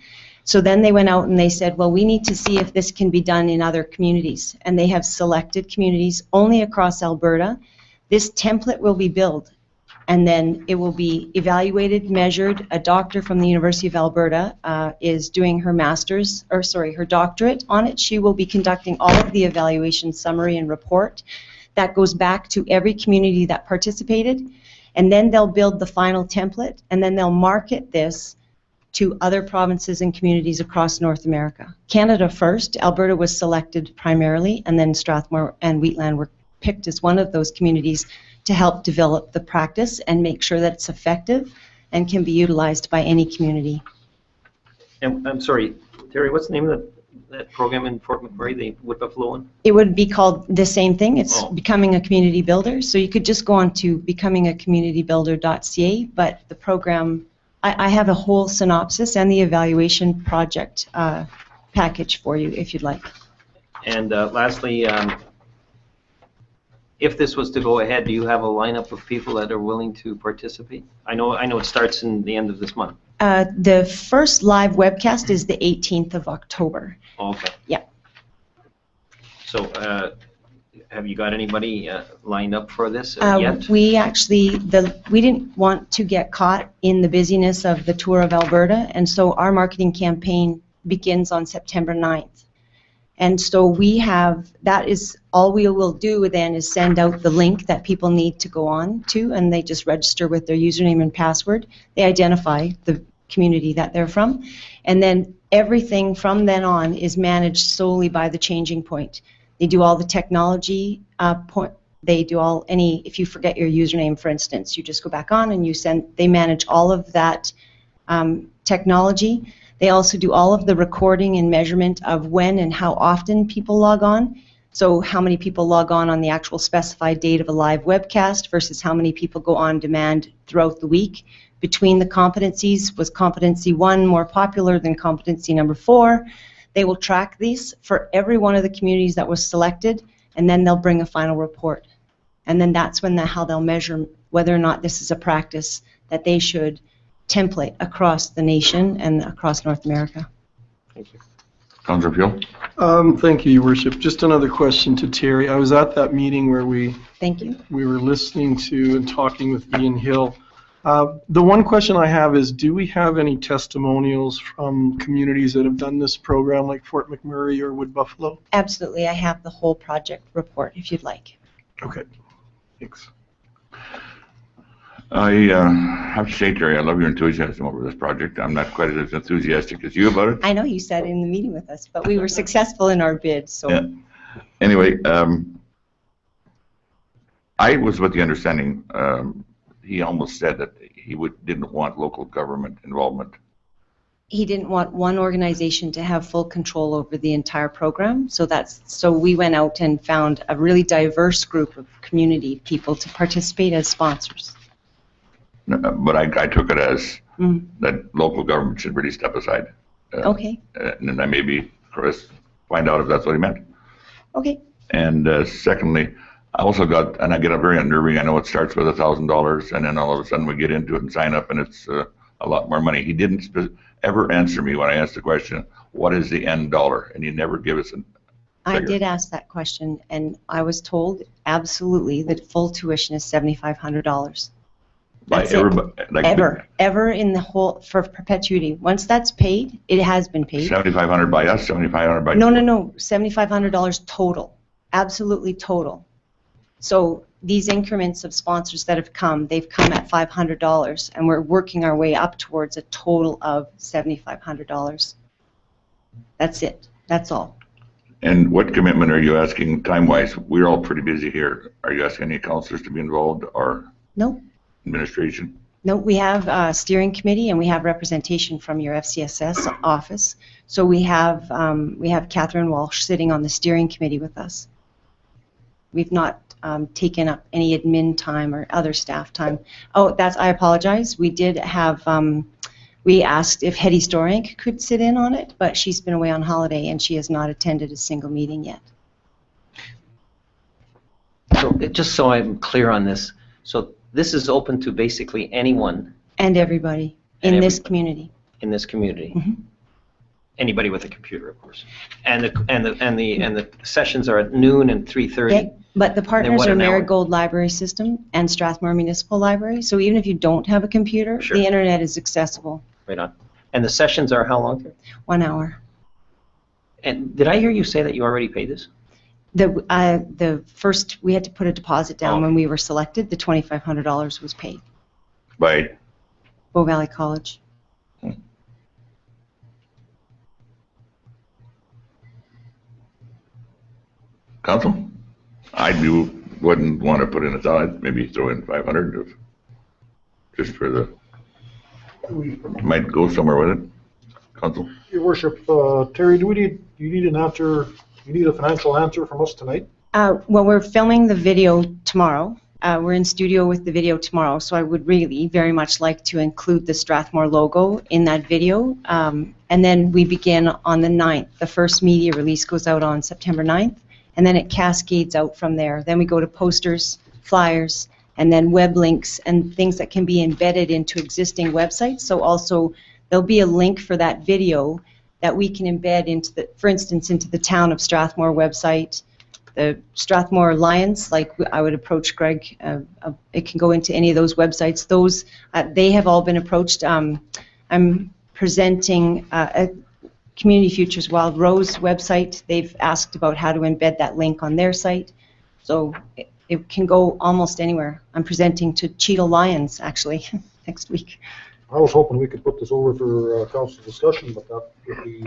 So then they went out and they said, well, we need to see if this can be done in other communities. And they have selected communities only across Alberta. This template will be built, and then it will be evaluated, measured. A doctor from the University of Alberta is doing her her doctorate on it. She will be conducting all of the evaluation summary and report. That goes back to every community that participated, and then they'll build the final template, and then they'll market this to other provinces and communities across North America. Canada first. Alberta was selected primarily, and then Strathmore and Wheatland were picked as one of those communities to help develop the practice and make sure that it's effective and can be utilized by any community. And I'm sorry, Terry, what's the name of that program in Fort McMurray, the Wood Buffalo one? It would be called the same thing. It's Oh. Becoming a Community Builder. So you could just go on to becomingacommunitybuilder.ca, but the program, I have a whole synopsis and the evaluation project package for you if you'd like. And lastly, if this was to go ahead, do you have a lineup of people that are willing to participate? I know it starts in the end of this month. The first live webcast is the 18th of October. Okay. Yeah. So have you got anybody lined up for this yet? We actually, we didn't want to get caught in the busyness of the Tour of Alberta, and so our marketing campaign begins on September 9th. And so we have, that is all we will do then is send out the link that people need to go on to, and they just register with their username and password. They identify the community that they're from, and then everything from then on is managed solely by the Changing Point. They do all the technology they do all if you forget your username, for instance, you just go back on and they manage all of that technology. They also do all of the recording and measurement of when and how often people log on. So how many people log on the actual specified date of a live webcast versus how many people go on demand throughout the week. Between the competencies, was competency 1 more popular than competency number 4? They will track these for every one of the communities that was selected, and then they'll bring a final report. And then that's when how they'll measure whether or not this is a practice that they should template across the nation and across North America. Thank you. Councillor Peel? Thank you, Your Worship. Just another question to Terry. I was at that meeting where Thank you. we were listening to and talking with Ian Hill. The one question I have is, do we have any testimonials from communities that have done this program like Fort McMurray or Wood Buffalo? Absolutely. I have the whole project report if you'd like. Okay. Thanks. I have to say, Terry, I love your enthusiasm over this project. I'm not quite as enthusiastic as you about it. I know you said in the meeting with us, but we were successful in our bid, so. Yeah. Anyway, I was with the understanding, he almost said that he didn't want local government involvement. He didn't want one organization to have full control over the entire program, so we went out and found a really diverse group of community people to participate as sponsors. But I took it as that local government should really step aside. Okay. And then I maybe, Chris, find out if that's what he meant. Okay. And secondly, I also got, and I get very unnerving, I know it starts with $1,000, and then all of a sudden we get into it and sign up and it's a lot more money. He didn't ever answer me when I asked the question, what is the end dollar? And he never give us a I did ask that question, and I was told absolutely that full tuition is $7,500. By everybody, like ever in the whole, for perpetuity. Once that's paid, it has been paid. 7,500 by us, 7,500 by No, $7,500 total, absolutely total. So these increments of sponsors that have come, they've come at $500, and we're working our way up towards a total of $7,500. That's it. That's all. And what commitment are you asking time-wise? We're all pretty busy here. Are you asking any councillors to be involved or? No. Administration? No, we have a steering committee and we have representation from your FCSS office. So we have Catherine Walsh sitting on the steering committee with us. We've not taken up any admin time or other staff time. Oh, I apologize. We did have, we asked if Hetty Storank could sit in on it, but she's been away on holiday and she has not attended a single meeting yet. So just so I'm clear on this, so this is open to basically anyone. And everybody in this community. In this community. Mm-hmm. Anybody with a computer, of course. And the sessions are at noon and 3:30. Yeah, but the partners are Marigold Library System and Strathmore Municipal Library. So even if you don't have a computer, the internet is accessible. Right on. And the sessions are how long? 1 hour. And did I hear you say that you already paid this? The first, we had to put a deposit down when we were selected. The $2,500 was paid. By? Bow Valley College. Council? I'd be wouldn't want to put in a thought, maybe throw in 500 just for the, might go somewhere with it. Council? Your worship, Terry, do you need an answer, you need a financial answer from us tonight? Well, we're filming the video tomorrow. We're in studio with the video tomorrow, so I would really very much like to include the Strathmore logo in that video. And then we begin on the 9th. The first media release goes out on September 9th, and then it cascades out from there. Then we go to posters, flyers, and then web links and things that can be embedded into existing websites. So also there'll be a link for that video that we can embed into the, for instance, into the Town of Strathmore website, the Strathmore Lions, like I would approach Greg. It can go into any of those websites. Those, they have all been approached. I'm presenting a Community Futures Wild Rose website. They've asked about how to embed that link on their site. So it can go almost anywhere. I'm presenting to Cheadle Lions, actually, next week. I was hoping we could put this over for council discussion, but that would be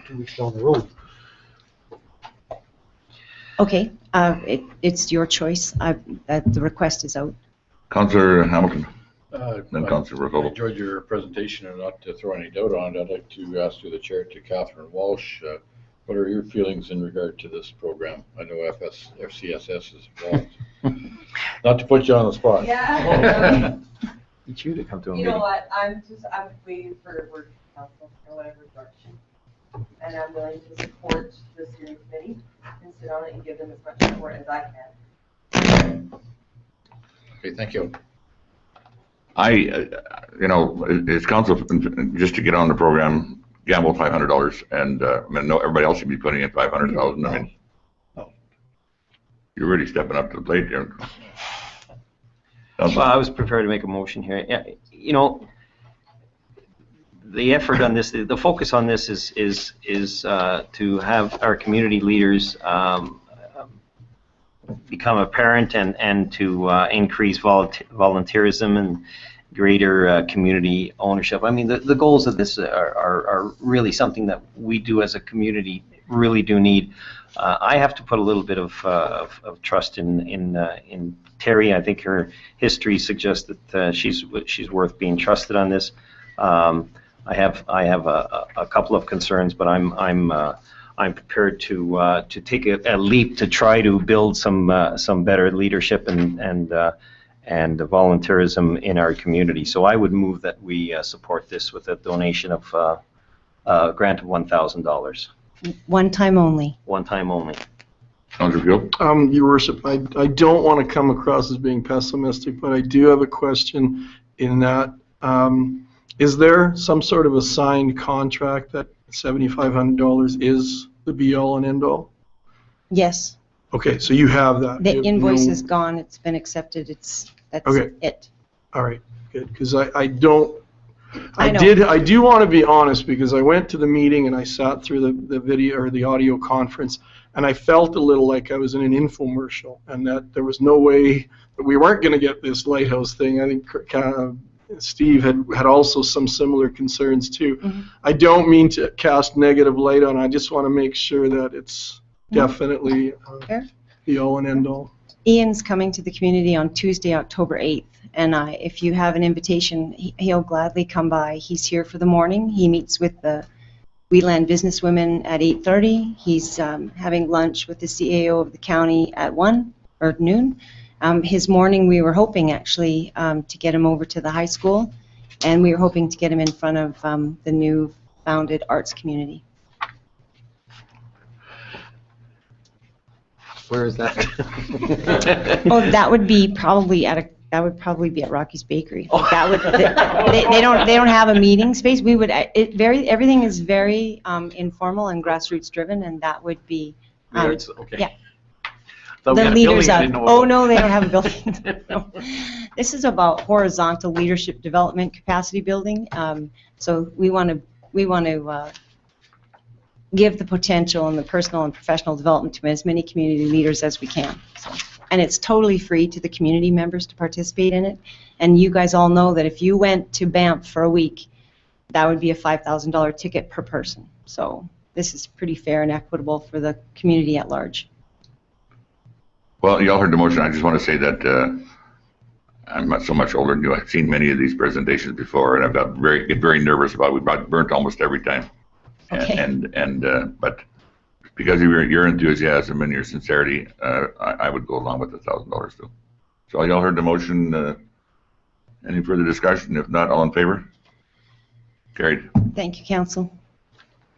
2 weeks down the road. Okay, it's your choice. The request is out. Councillor Hamilton. Then I Councillor Rotovo. enjoyed your presentation, and not to throw any doubt on it, I'd like to ask through the chair to Catherine Walsh, what are your feelings in regard to this program? I know FCSS is involved. Not to put you on the spot. Yeah. It's you to come to a You meeting. know what, I'm waiting for word from council or whatever direction. And I'm willing to support the steering committee and sit on it and give them as much support as I can. Okay, thank you. You know, it's council, just to get on the program, gamble $500, and I mean, no, everybody else should be putting in 500,000. I mean, you're really stepping up to the plate there. Well, I was prepared to make a motion here. Yeah, you know, the effort on this, the focus on this is to have our community leaders become apparent and to increase volunteerism and greater community ownership. I mean, the goals of this are really something that we do as a community really do need. I have to put a little bit of trust in Terry. I think her history suggests that she's worth being trusted on this. I have a couple of concerns, but I'm prepared to take a leap to try to build some better leadership and volunteerism in our community. So I would move that we support this with a donation of a grant of $1,000. One time only. One time only. Councillor Field? Your worship, I don't want to come across as being pessimistic, but I do have a question in that, is there some sort of a signed contract that $7,500 is the be-all and end-all? Yes. Okay, so you have that. The You have invoice no- is gone. It's been accepted. That's Okay. it. All right, good, because I don't, I know. I do want to be honest, because I went to the meeting and I sat through the video or the audio conference, and I felt a little like I was in an infomercial, and that there was no way that we weren't going to get this lighthouse thing. I think Steve had also some similar concerns too. Mm-hmm. I don't mean to cast negative light on it. I just want to make sure that it's definitely Fair. the all and end all. Ian's coming to the community on Tuesday, October 8th, and if you have an invitation, he'll gladly come by. He's here for the morning. He meets with the Wheatland businesswomen at 8:30. He's having lunch with the CAO of the county at 1 or noon. His morning, we were hoping actually to get him over to the high school, and we were hoping to get him in front of the new founded arts community. Where is that? Oh, that would be probably at Rocky's Bakery. That would they don't have a meeting space. We would everything is very informal and grassroots driven, and that would be Okay. yeah. Thought we The had a leaders building I of. didn't know Oh about. no, they don't have a building. No. This is about horizontal leadership development capacity building. So we want to give the potential and the personal and professional development to as many community leaders as we can. So, and it's totally free to the community members to participate in it. And you guys all know that if you went to Banff for a week, that would be a $5,000 ticket per person. So this is pretty fair and equitable for the community at large. Well, y'all heard the motion. I just want to say that I'm not so much older than you. I've seen many of these presentations before, and I've got get very nervous about. We got burnt almost every time. Okay. But because of your enthusiasm and your sincerity, I would go along with the $1,000 too. So y'all heard the motion. Any further discussion? If not, all in favor? Carried. Thank you, council.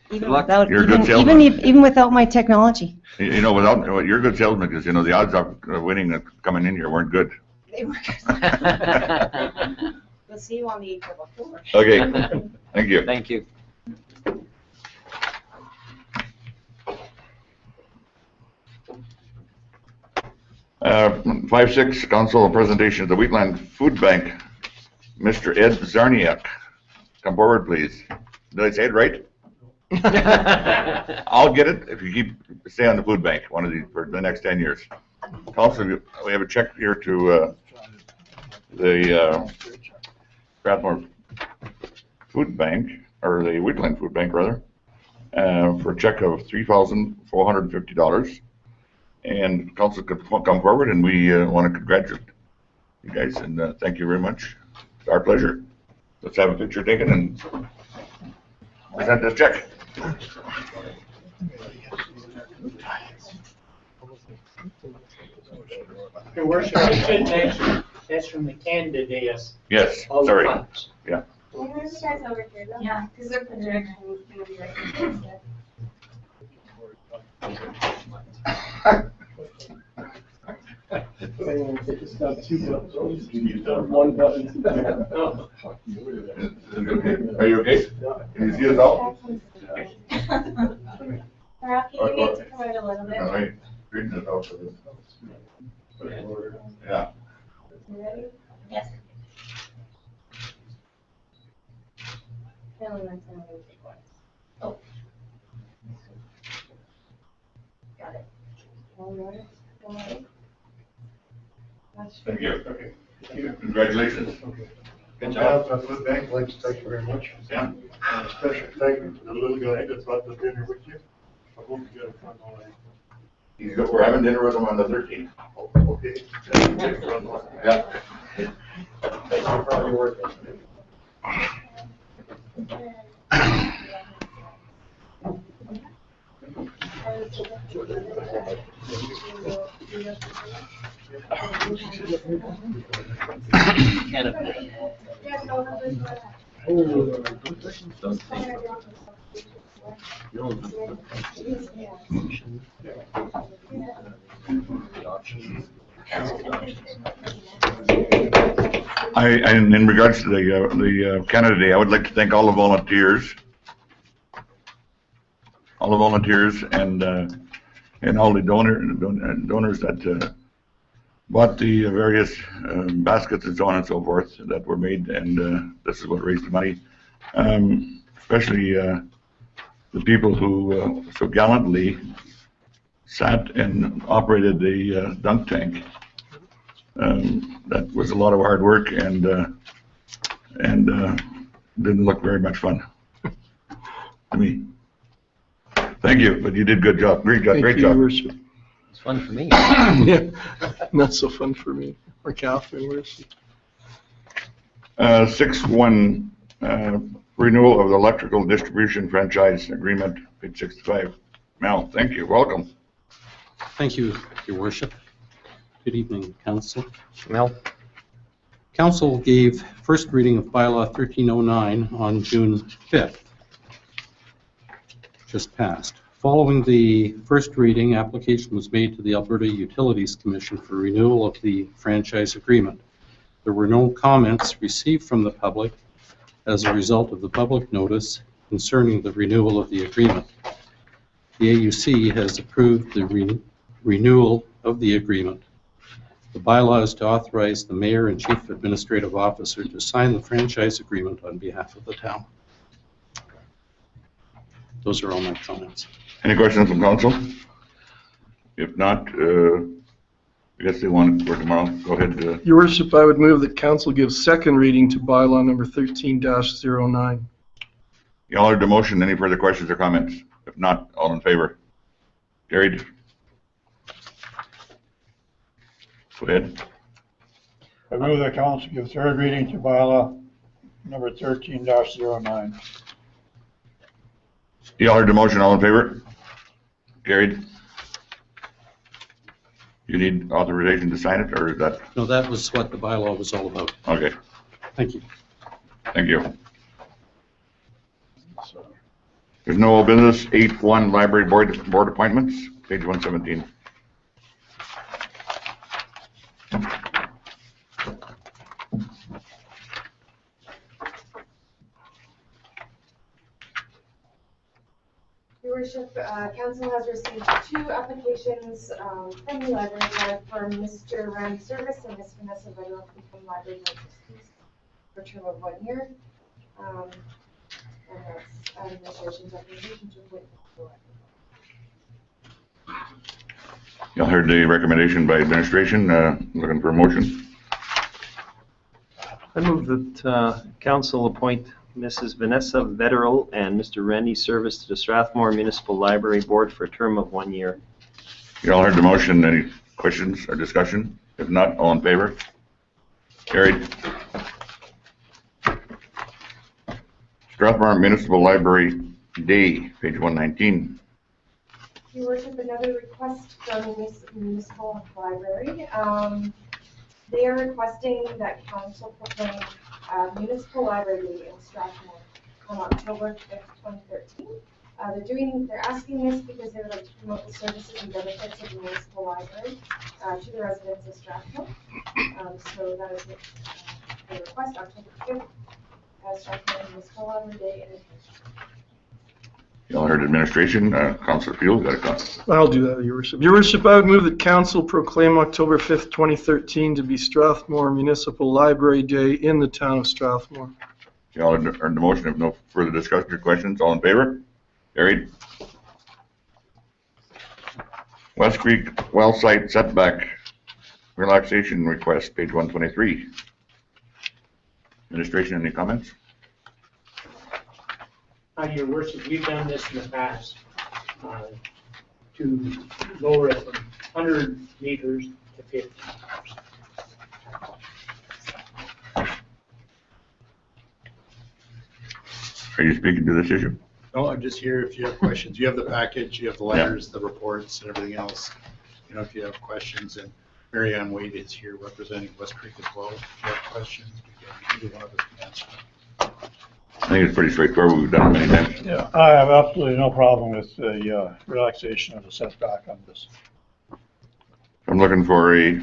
Even luck. without, You're a good even, salesman. even without my technology. You know, you're a good salesman because, you know, the odds of winning coming in here weren't good. They were good. We'll see you on the 8th of October. Okay, thank you. Thank you. 5-6, council presentation of the Wheatland Food Bank. Mr. Ed Zarniak, come forward, please. Did I say it right? I'll get it if you stay on the food bank, one of these for the next 10 years. Also, we have a check here to the Strathmore Food Bank, or the Wheatland Food Bank rather, for a check of $3,450. And council could come forward, and we want to congratulate you guys and thank you very much. It's our pleasure. Let's have a picture taken and present this check. Your worship, I should mention, that's from the Canada Days. Yes, All the sorry. funds. Yeah. Can you move the guys over here though? Yeah, because their projection is gonna be right there. It's got 2 buttons. One button. Are you okay? Can you see us all? Rocky, you need to come out a little bit. All right. Straighten it out for this. Yeah. You ready? Yes. Only one time we take once. Oh. Got it. One more. One more. Thank you. Okay. Congratulations. Good job. On food bank, I'd like to thank you very much. Yeah. Special thank you to the little guy that's about the dinner with you. I hope you got a fun night. We're having dinner with them on the 13th. Okay. Yeah. Thank you for all your work. And in regards to the Canada Day, I would like to thank all the volunteers and all the donors that bought the various baskets and so on and so forth that were made, and this is what raised the money. Especially the people who so gallantly sat and operated the dunk tank. That was a lot of hard work and didn't look very much fun to me. Thank you, but you did a good job. Great job. Great job. Your worship. It's fun for me. Yeah, not so fun for me. Or Catherine, where is she? 6-1, renewal of the electrical distribution franchise agreement, page 65. Mel, thank you. Welcome. Thank you, Your Worship. Good evening, Council. Mel? Council gave first reading of bylaw 1309 on June 5th, just passed. Following the first reading, application was made to the Alberta Utilities Commission for renewal of the franchise agreement. There were no comments received from the public as a result of the public notice concerning the renewal of the agreement. The AUC has approved the renewal of the agreement. The bylaw is to authorize the Mayor and Chief Administrative Officer to sign the franchise agreement on behalf of the town. Those are all my comments. Any questions from council? If not, I guess they want it for tomorrow. Go ahead. Your worship, I would move that council gives second reading to bylaw number 13-09. Y'all heard the motion. Any further questions or comments? If not, all in favor? Carried. Go ahead. I move that council give third reading to bylaw number 13-09. You all heard the motion, all in favor? Carried. You need authorization to sign it, or is that? No, that was what the bylaw was all about. Okay, Thank you. thank you. There's no business. 8.1 library board appointments, page 117. Your Worship, Council has received 2 applications from the library board for Mr. Randy Service and Ms. Vanessa Vedder to become library board trustees for a term of 1 year. And that's administration's recommendation to appoint the library. You all heard the recommendation by administration, looking for a motion. I move that council appoint Mrs. Vanessa Vetterl and Mr. Randy Service to the Strathmore Municipal Library Board for a term of 1 year. You all heard the motion. Any questions or discussion? If not, all in favor? Carried. Strathmore Municipal Library Day, page 119. Your Worship, another request from this municipal library. They are requesting that council proclaim Municipal Library Day in Strathmore on October 5th, 2013. They're asking this because they would like to promote the services and benefits of the municipal library to the residents of Strathmore. So that is what they request, October 5th, Strathmore Municipal Library Day in addition. You all heard administration. Councillor Field, got a comment? I'll do that, Your Worship. Your Worship, I would move that council proclaim October 5th, 2013 to be Strathmore Municipal Library Day in the town of Strathmore. You all heard the motion. If no further discussion or questions, all in favor? Carried. West Creek well site setback relaxation request, page 123. Administration, any comments? Your Worship, we've done this in the past to lower it from 100 meters to 50 meters. Are you speaking to this issue? No, I'm just here if you have questions. You have the package, you have the letters, the reports, and everything else. You know, if you have questions, and Mary Ann Wade is here representing West Creek as well. If you have questions, either one of us can answer them. I think it's pretty straightforward. We've done it many times. Yeah, I have absolutely no problem with the relaxation of the setback on this. I'm looking for a,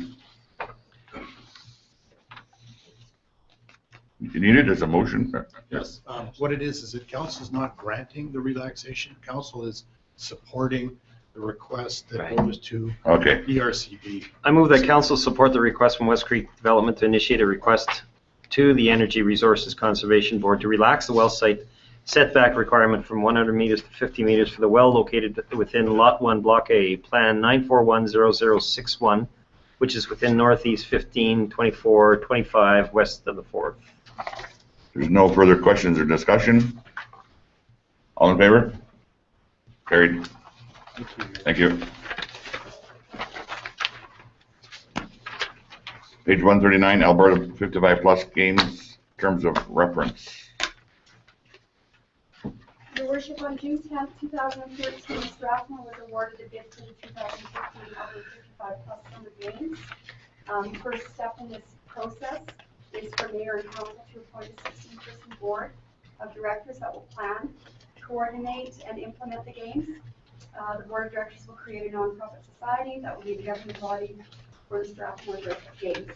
you need it as a motion? Yes. What it is that council is not granting the relaxation. Council is supporting the request that goes to ERCB. I move that council support the request from West Creek Development to initiate a request to the Energy Resources Conservation Board to relax the well site setback requirement from 100 meters to 50 meters for the well located within Lot 1, Block A, Plan 9410061, which is within Northeast 15, 24, 25, west of the 4th. There's no further questions or discussion. All in favor? Carried. Thank you. Page 139, Alberta 55 plus games, terms of reference. Your Worship, on June 10th, 2013, Strathmore was awarded a bid for the 2015 Alberta 55 plus summer games. First step in this process is for Mayor and Council to appoint a 16-person board of directors that will plan, coordinate, and implement the games. The board of directors will create a non-profit society that will be the governing body for the Strathmore Games.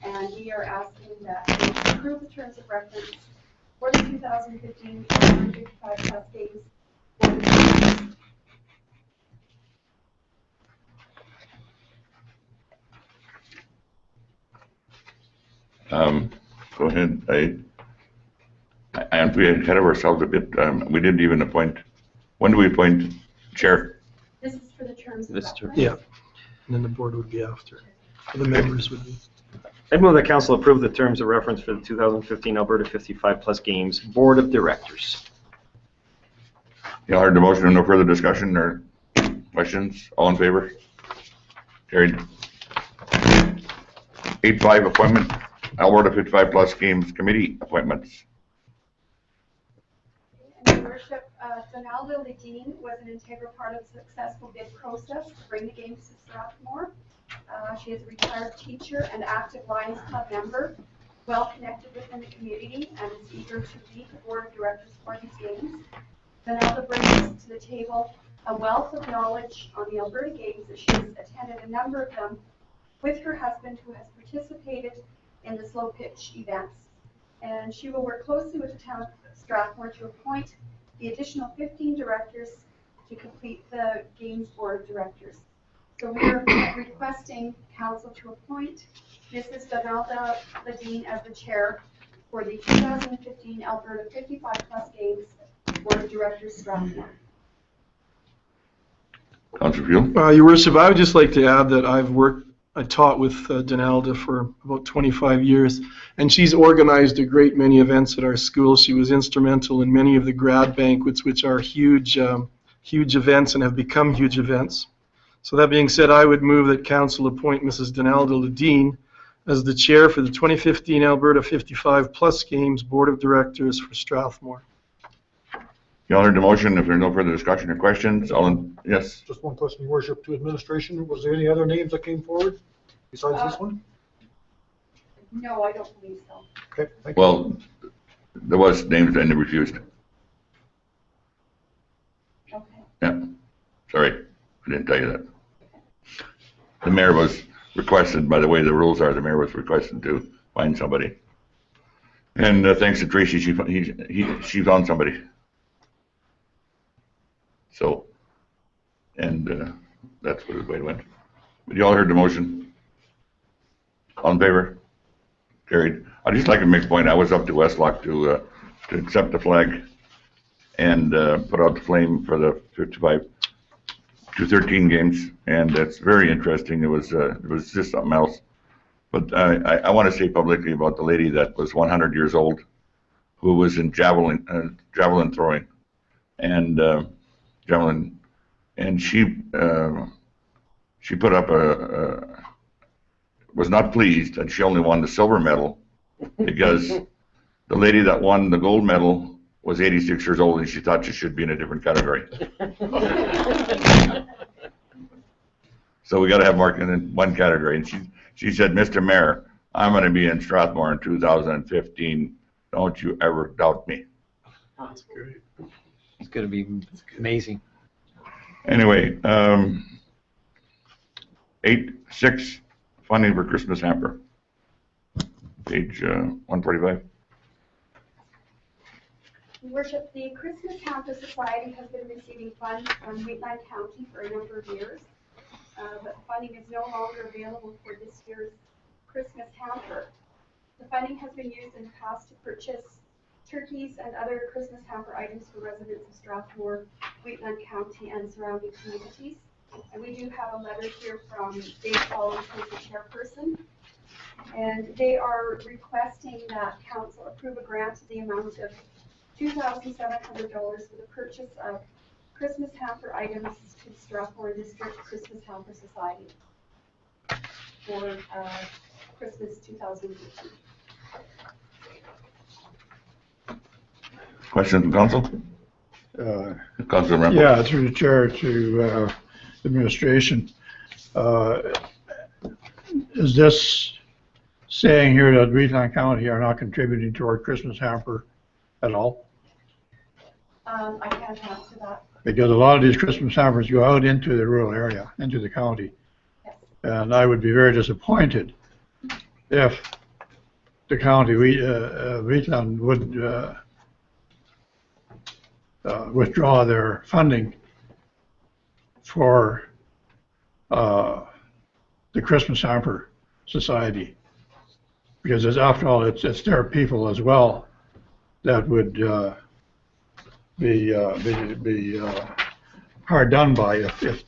And we are asking that you approve the terms of reference for the 2015 55 plus games for the Go ahead. I we ahead of ourselves a bit. We didn't even appoint. When do we appoint chair? This is for the terms of This reference. Yeah, and then the board would be after. The members would be. I move that council approve the terms of reference for the 2015 Alberta 55 plus games Board of Directors. You all heard the motion. No further discussion or questions? All in favor? Carried. 8.5 appointment, Alberta 55 Plus Games Committee appointments. And Your Worship, Donalda Ledeen was an integral part of the successful bid process to bring the games to Strathmore. She is a retired teacher and active Lions Club member, well connected within the community, and is eager to lead the board of directors for these games. Donalda brings to the table a wealth of knowledge on the Alberta Games, as she has attended a number of them with her husband, who has participated in the slow pitch events. And she will work closely with the town of Strathmore to appoint the additional 15 directors to complete the Games Board of Directors. So we are requesting council to appoint Mrs. Donalda Ledeen as the chair for the 2015 Alberta 55 Plus Games Board of Directors, Strathmore. Councillor Field? Your Worship, I would just like to add that I taught with Donalda for about 25 years, and she's organized a great many events at our school. She was instrumental in many of the grad banquets, which are huge events and have become huge events. So that being said, I would move that council appoint Mrs. Donalda Ledeen as the chair for the 2015 Alberta 55 Plus Games Board of Directors for Strathmore. You all heard the motion. If there's no further discussion or questions, yes? Just one question, Your Worship, to administration. Was there any other names that came forward besides this one? No, I don't believe so. Okay, thank you. Well, there was names and they refused. Okay. Yeah, sorry, I didn't tell you that. The mayor was requested, by the way the rules are, the mayor was requested to find somebody. And thanks to Tracy, she found somebody. So, and that's what the way it went. But you all heard the motion. All in favor? Carried. I'd just like to make a point. I was up to Westlock to accept the flag and put out the flame for the 55 to 13 games, and that's very interesting. It was just something else. But I want to say publicly about the lady that was 100 years old, who was in javelin throwing, and she put up was not pleased that she only won the silver medal because the lady that won the gold medal was 86 years old and she thought she should be in a different category. So we got to have Mark in one category. And she said, Mr. Mayor, I'm going to be in Strathmore in 2015. Don't you ever doubt me. That's great. It's going to be amazing. Anyway, 8.6, funding for Christmas hamper. Page 145. Your Worship, the Christmas Hamper Society has been receiving funds from Wheatland County for a number of years, but funding is no longer available for this year's Christmas hamper. The funding has been used in the past to purchase turkeys and other Christmas hamper items for residents of Strathmore, Wheatland County, and surrounding communities. And we do have a letter here from Dave Collins, who's the chairperson. And they are requesting that council approve a grant to the amount of $2,700 for the purchase of Christmas hamper items to the Strathmore District Christmas Hamper Society for Christmas 2015. Questions from council? Councilor Rambo. Yeah, through the chair to administration. Is this saying here that Wheatland County are not contributing to our Christmas hamper at all? I can't answer that. Because a lot of these Christmas hampers go out into the rural area, into the county. Yes. And I would be very disappointed if the county, Wheatland, would withdraw their funding for the Christmas Hamper Society. Because after all, it's their people as well that would be hard done by if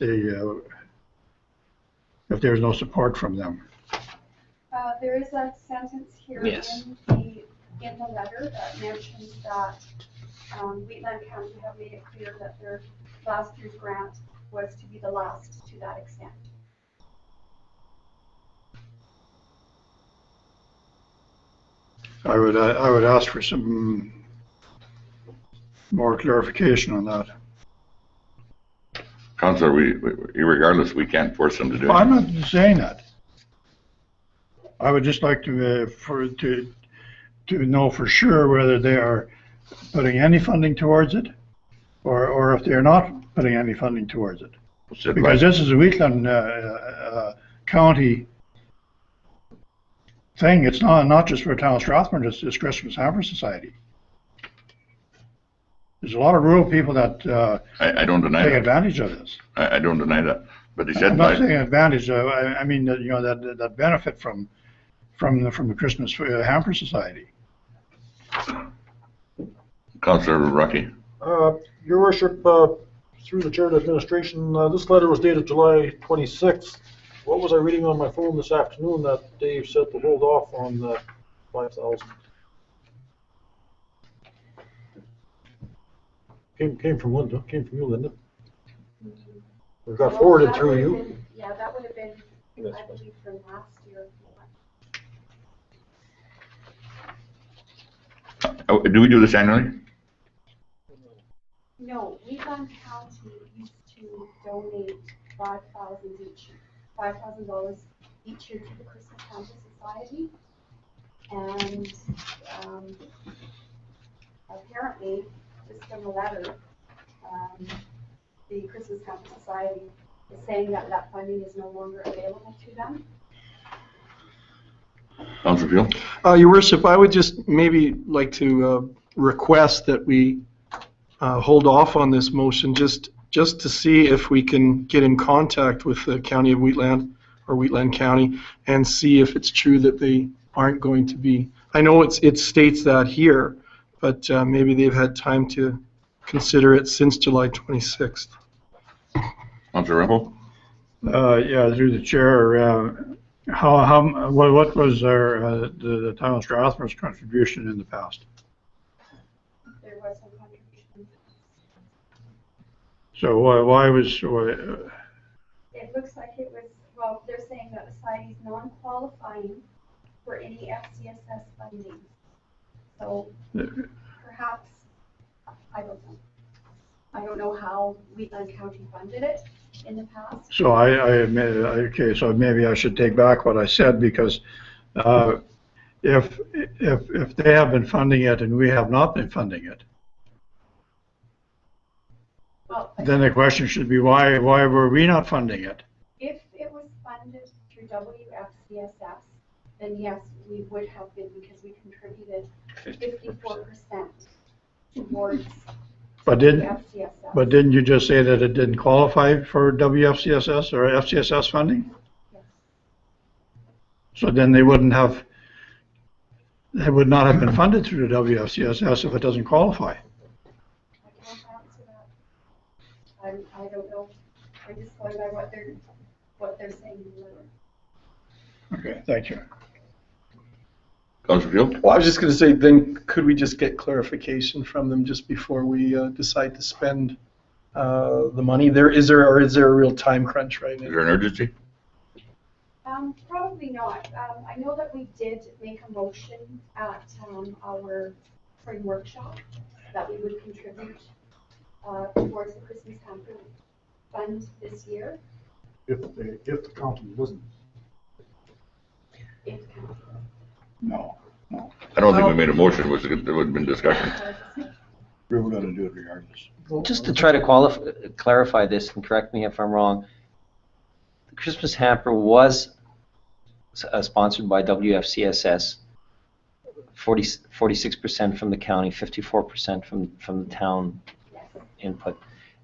there's no support from them. There is a sentence here Yes. in the letter that mentions that Wheatland County have made it clear that their last year's grant was to be the last to that extent. I would ask for some more clarification on that. Counselor, regardless, we can't force them to do it. I'm not saying that. I would just like to know for sure whether they are putting any funding towards it, or if they're not putting any funding towards it. Because this is a Wheatland County thing. It's not just for the town of Strathmore, it's Christmas Hamper Society. There's a lot of rural people that I don't deny take that. advantage of this. I don't deny that. But they said I'm not saying advantage. I mean that that benefit from the Christmas Hamper Society. Councillor Rocky. Your Worship, through the Chair of the Administration, this letter was dated July 26th. What was I reading on my phone this afternoon that Dave said to hold off on the 5,000? Came from Linda. Came from you, Linda. We got forwarded through you. Yeah, that would have been, I believe, from last year. Oh, do we do this annually? No, Wheatland County used to donate $5,000 each year to the Christmas Hamper Society, and apparently, just from the letter, the Christmas Hamper Society is saying that that funding is no longer available to them. Councillor Field? Your Worship, I would just maybe like to request that we hold off on this motion just to see if we can get in contact with the County of Wheatland or Wheatland County and see if it's true that they aren't going to be. I know it states that here, but maybe they've had time to consider it since July 26th. Councillor Rimple? Yeah, through the chair. What was the town of Strathmore's contribution in the past? There was some contribution. So why was? It looks like it was, well, they're saying that the society is non-qualifying for any FCSS funding. So perhaps, I don't know. I don't know how Wheatland County funded it in the past. So okay, so maybe I should take back what I said, because if they have been funding it and we have not been funding it, well, then the question should be why were we not funding it? if it was funded through WFCSS, then yes, we would have been, because we contributed 54% towards WFCSS. But didn't you just say that it didn't qualify for WFCSS or FCSS funding? Yes. So then they would not have been funded through the WFCSS if it doesn't qualify. I can't answer that. I don't know. I'm just going by what they're saying in the letter. Okay, thank you. Councillor Field? Well, I was just going to say, then could we just get clarification from them just before we decide to spend the money? Is there a real time crunch right now? Is there an urgency? Probably not. I know that we did make a motion at our spring workshop that we would contribute towards the Christmas Hamper Fund this year. If the county doesn't. If the county doesn't. No. I don't think we made a motion. There would have been discussion. We were going to do it regardless. Just to try to clarify this, and correct me if I'm wrong, the Christmas Hamper was sponsored by WFCSS, 46% from the county, 54% from the town input.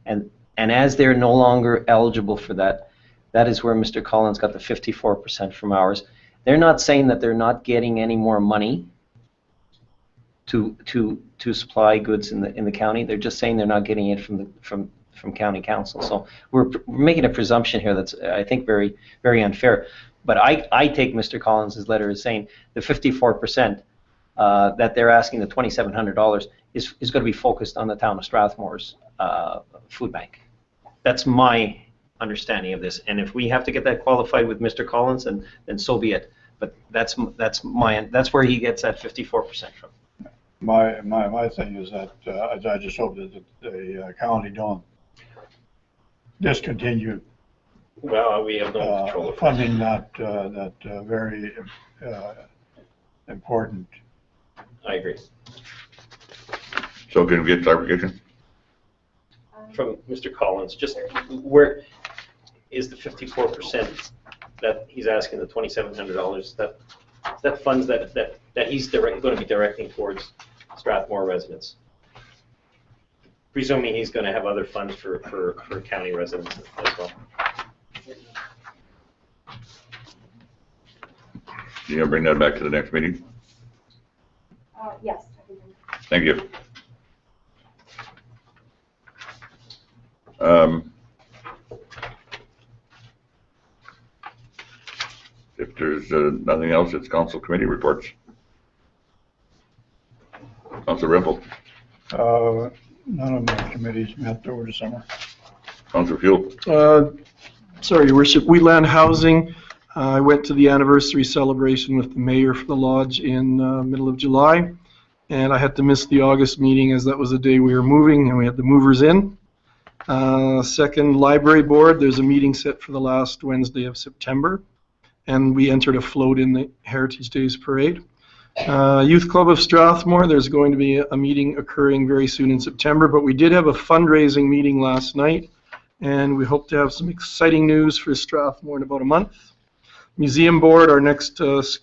And as they're no longer eligible for that, that is where Mr. Collins got the 54% from ours. They're not saying that they're not getting any more money to supply goods in the county. They're just saying they're not getting it from county council. So we're making a presumption here that's, I think, very, very unfair. But I take Mr. Collins' letter as saying the 54% that they're asking, the $2,700, is going to be focused on the town of Strathmore's food bank. That's my understanding of this. And if we have to get that qualified with Mr. Collins, then so be it. But that's where he gets that 54% from. My thing is that, I just hope that the county don't discontinue Well, we have no control over funding that very important. I agree. So can we get clarification? From Mr. Collins, just where is the 54% that he's asking, the $2,700, that funds that he's going to be directing towards Strathmore residents? Presuming he's going to have other funds for county residents as well. You gonna bring that back to the next meeting? Yes. Thank you. If there's nothing else, it's council committee reports. Councilor Rempel. None of my committees met over the summer. Councilor Fuel. Sorry, Your Worship, Wheatland Housing. I went to the anniversary celebration with the mayor for the lodge in middle of July, and I had to miss the August meeting as that was the day we were moving and we had the movers in. Second, library board, there's a meeting set for the last Wednesday of September, and we entered a float in the Heritage Days Parade. Youth Club of Strathmore, there's going to be a meeting occurring very soon in September, but we did have a fundraising meeting last night, and we hope to have some exciting news for Strathmore in about a month. Museum Board, our next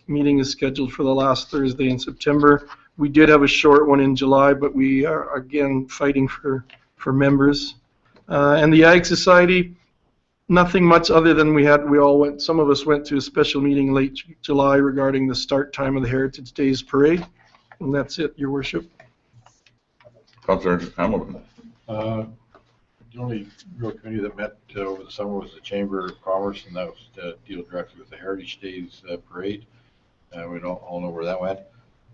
meeting is scheduled for the last Thursday in September. We did have a short one in July, but we are again fighting for members. And the Ag Society, nothing much other than some of us went to a special meeting late July regarding the start time of the Heritage Days Parade. And that's it, Your Worship. Councilor Hamilton. The only real committee that met over the summer was the Chamber of Commerce, and that was to deal directly with the Heritage Days Parade. We all know where that went.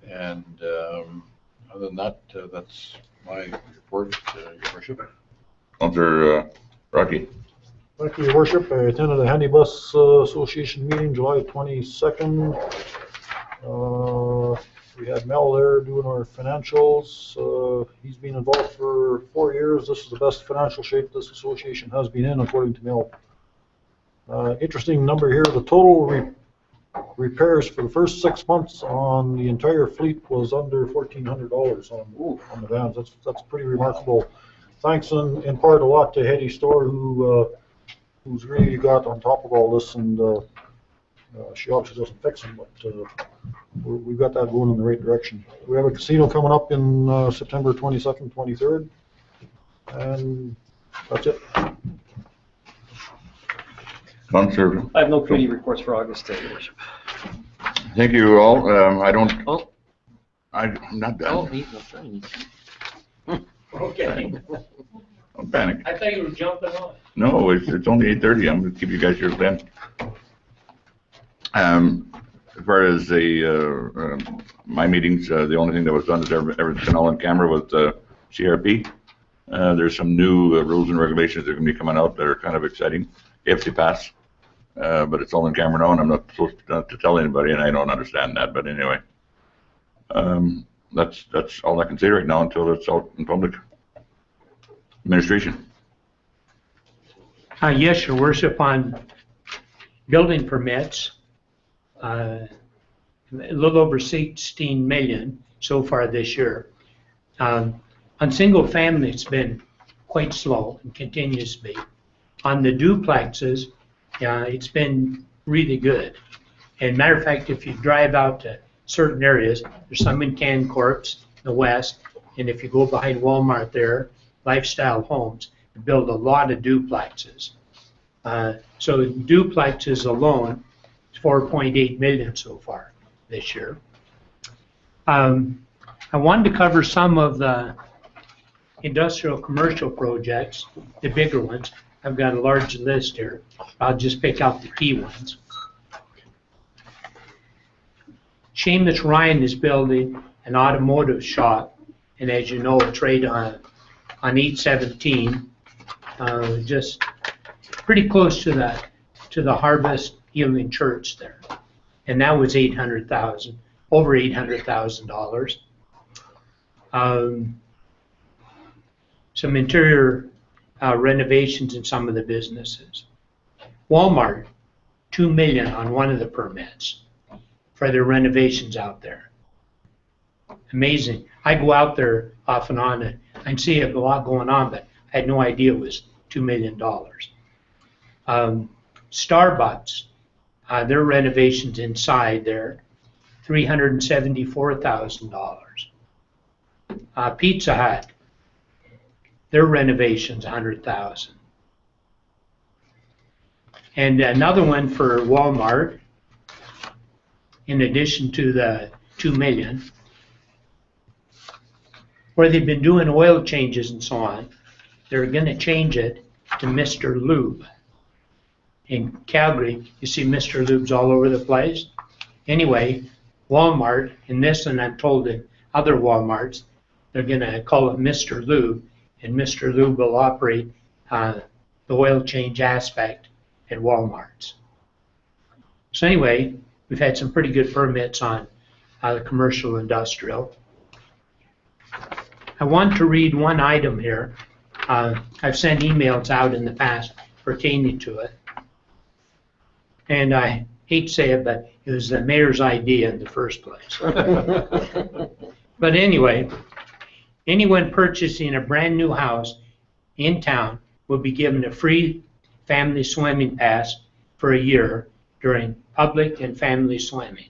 And other than that, that's my report, Your Worship. Councilor Rocky. Thank you, Your Worship. I attended the Handy Bus Association meeting July 22nd. We had Mel there doing our financials. He's been involved for 4 years. This is the best financial shape this association has been in, according to Mel. Interesting number here, the total repairs for the first 6 months on the entire fleet was under $1,400 on the vans. That's pretty remarkable. Thanks in part a lot to Hetty Store, who's really got on top of all this, and she obviously doesn't fix them, but we've got that going in the right direction. We have a casino coming up in September 22nd, 23rd, and that's it. Councilor. I have no committee reports for August, Your Worship. Thank you all. I'm not done. Oh, he's not done. Okay. Don't panic. I thought you were jumping on. No, it's only 8:30. I'm going to keep you guys here till then. As far as my meetings, the only thing that was done is everything all on camera was CRP. There's some new rules and regulations that are going to be coming out that are kind of exciting if they pass. But it's all in camera now, and I'm not supposed to tell anybody, and I don't understand that. But anyway, that's all I can say right now until it's out in public. Administration. Yes, Your Worship, on building permits, a little over 16 million so far this year. On single family, it's been quite slow and continues to be. On the duplexes, it's been really good. And matter of fact, if you drive out to certain areas, there's some in Cancorps, the west, and if you go behind Walmart there, Lifestyle Homes, build a lot of duplexes. So duplexes alone, it's 4.8 million so far this year. I wanted to cover some of the industrial commercial projects, the bigger ones. I've got a large list here. I'll just pick out the key ones. Seamus Ryan is building an automotive shop, and as you know, it's right on 817, just pretty close to the Harvest Healing Church there. and that was $800,000, over $800,000. Some interior renovations in some of the businesses. Walmart, $2 million on one of the permits for their renovations out there. Amazing. I go out there off and on and I see a lot going on, but I had no idea it was $2 million. Starbucks, their renovations inside there, $374,000. Pizza Hut, their renovations, $100,000. And another one for Walmart, in addition to the $2 million, where they've been doing oil changes and so on, they're going to change it to Mr. Lube. In Calgary, you see Mr. Lubes all over the place. Anyway, Walmart, in this, and I'm told in other Walmarts, they're going to call it Mr. Lube, and Mr. Lube will operate the oil change aspect at Walmarts. So anyway, we've had some pretty good permits on the commercial industrial. I want to read one item here. I've sent emails out in the past pertaining to it. And I hate to say it, but it was the mayor's idea in the first place. But anyway, anyone purchasing a brand new house in town will be given a free family swimming pass for a year during public and family swimming.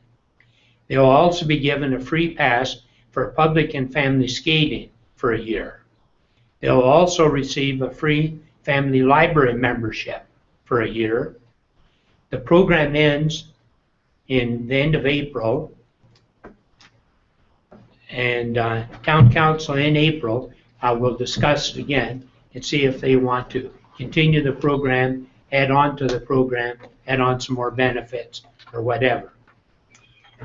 They will also be given a free pass for public and family skating for a year. They will also receive a free family library membership for a year. The program ends in the end of April, and Town Council in April will discuss it again and see if they want to continue the program, add on to the program, add on some more benefits or whatever.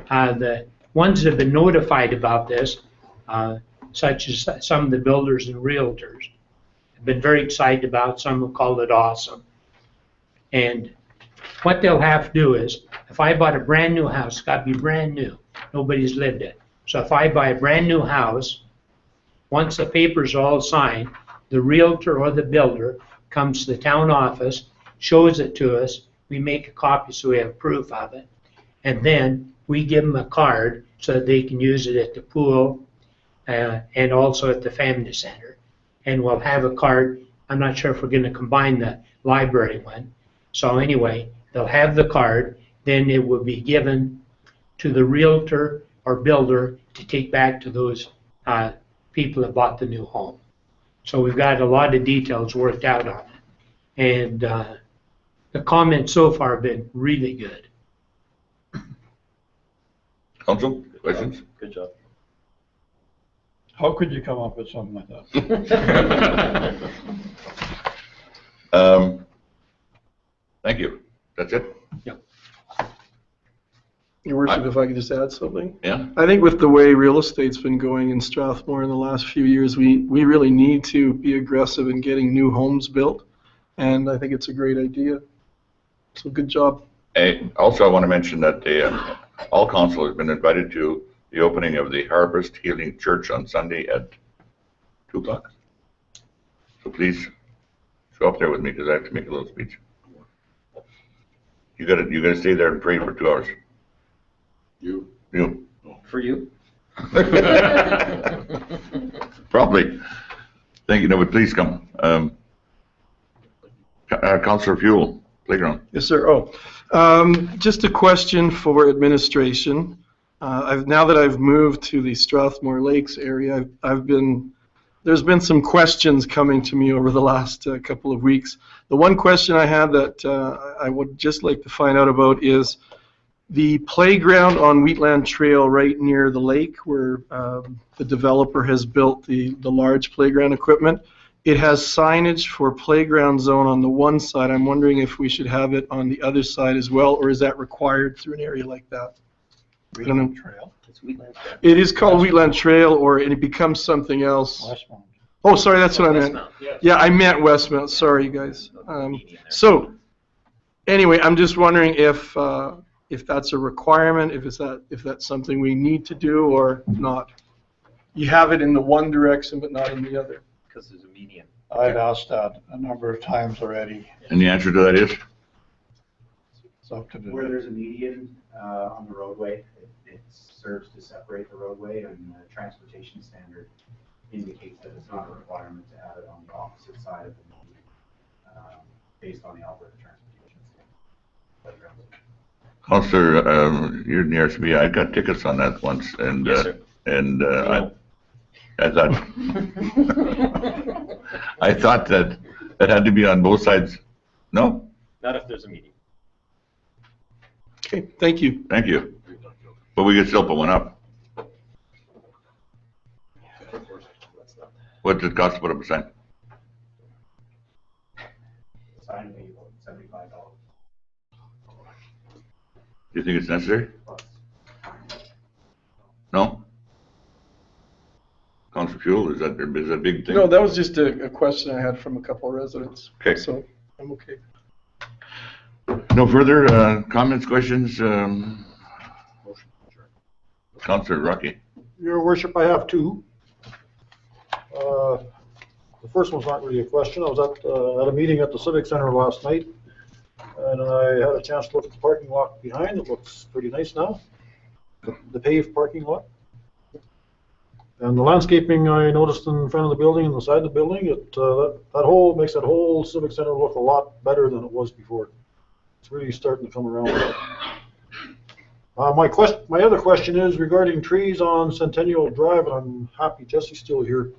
The ones that have been notified about this, such as some of the builders and realtors, have been very excited about. Some will call it awesome. And what they'll have to do is, if I bought a brand new house, it's got to be brand new. Nobody's lived it. So if I buy a brand new house, once the papers are all signed, the realtor or the builder comes to the town office, shows it to us, we make a copy so we have proof of it, and then we give them a card so that they can use it at the pool and also at the family center. And we'll have a card. I'm not sure if we're going to combine the library one. So anyway, they'll have the card, then it will be given to the realtor or builder to take back to those people that bought the new home. So we've got a lot of details worked out on it. And the comments so far have been really good. Council, questions? Good job. How could you come up with something like that? Thank you. That's it? Yep. Your Worship, if I could just add something? Yeah. I think with the way real estate's been going in Strathmore in the last few years, we really need to be aggressive in getting new homes built, and I think it's a great idea. So good job. Also, I want to mention that all council has been invited to the opening of the Harvest Healing Church on Sunday at 2 o'clock. So please show up there with me because I have to make a little speech. You gotta stay there and pray for 2 hours. You. For you? Probably. Thank you. No, but please come. Councillor Fuel, Playground. Yes, sir. Just a question for administration. Now that I've moved to the Strathmore Lakes area, there's been some questions coming to me over the last couple of weeks. The one question I had that I would just like to find out about is the playground on Wheatland Trail right near the lake where the developer has built the large playground equipment. It has signage for playground zone on the one side. I'm wondering if we should have it on the other side as well, or is that required through an area like that? I don't know. Trail. It's Wheatland Trail. It is called Wheatland Trail, or it becomes something else. Westmount. Oh, sorry, that's what I meant. Westmount, yes. Yeah, I meant Westmount. Sorry, you guys. So, anyway, I'm just wondering if if that's a requirement, if that's something we need to do or not. You have it in the one direction, but not in the other. Because there's a median. I've asked that a number of times already. And the answer to that is? It's up to Where the, there's a median on the roadway, it serves to separate the roadway, and the transportation standard indicates that it's not a requirement to have it on the opposite side of the median, based on the Alberta transportation standard. Counselor, you're near me. I got tickets on that once, and Yes, sir. I thought I thought that it had to be on both sides. No? Not if there's a median. Okay, thank you. Thank you. But we could still put one up. What does it cost to put up a sign? Sign would be about $75. Do you think it's necessary? No? Counselor Fuel, is that a big thing? No, that was just a question I had from a couple of residents. Okay. So I'm okay. No further comments, questions? Counselor Rocky. Your worship, I have two. The first one's not really a question. I was at a meeting at the Civic Center last night, and I had a chance to look at the parking lot behind. It looks pretty nice now, the paved parking lot. And the landscaping I noticed in front of the building and the side of the building, that makes that whole Civic Center look a lot better than it was before. It's really starting to come around. My other question is regarding trees on Centennial Drive, and I'm happy Jesse's still here.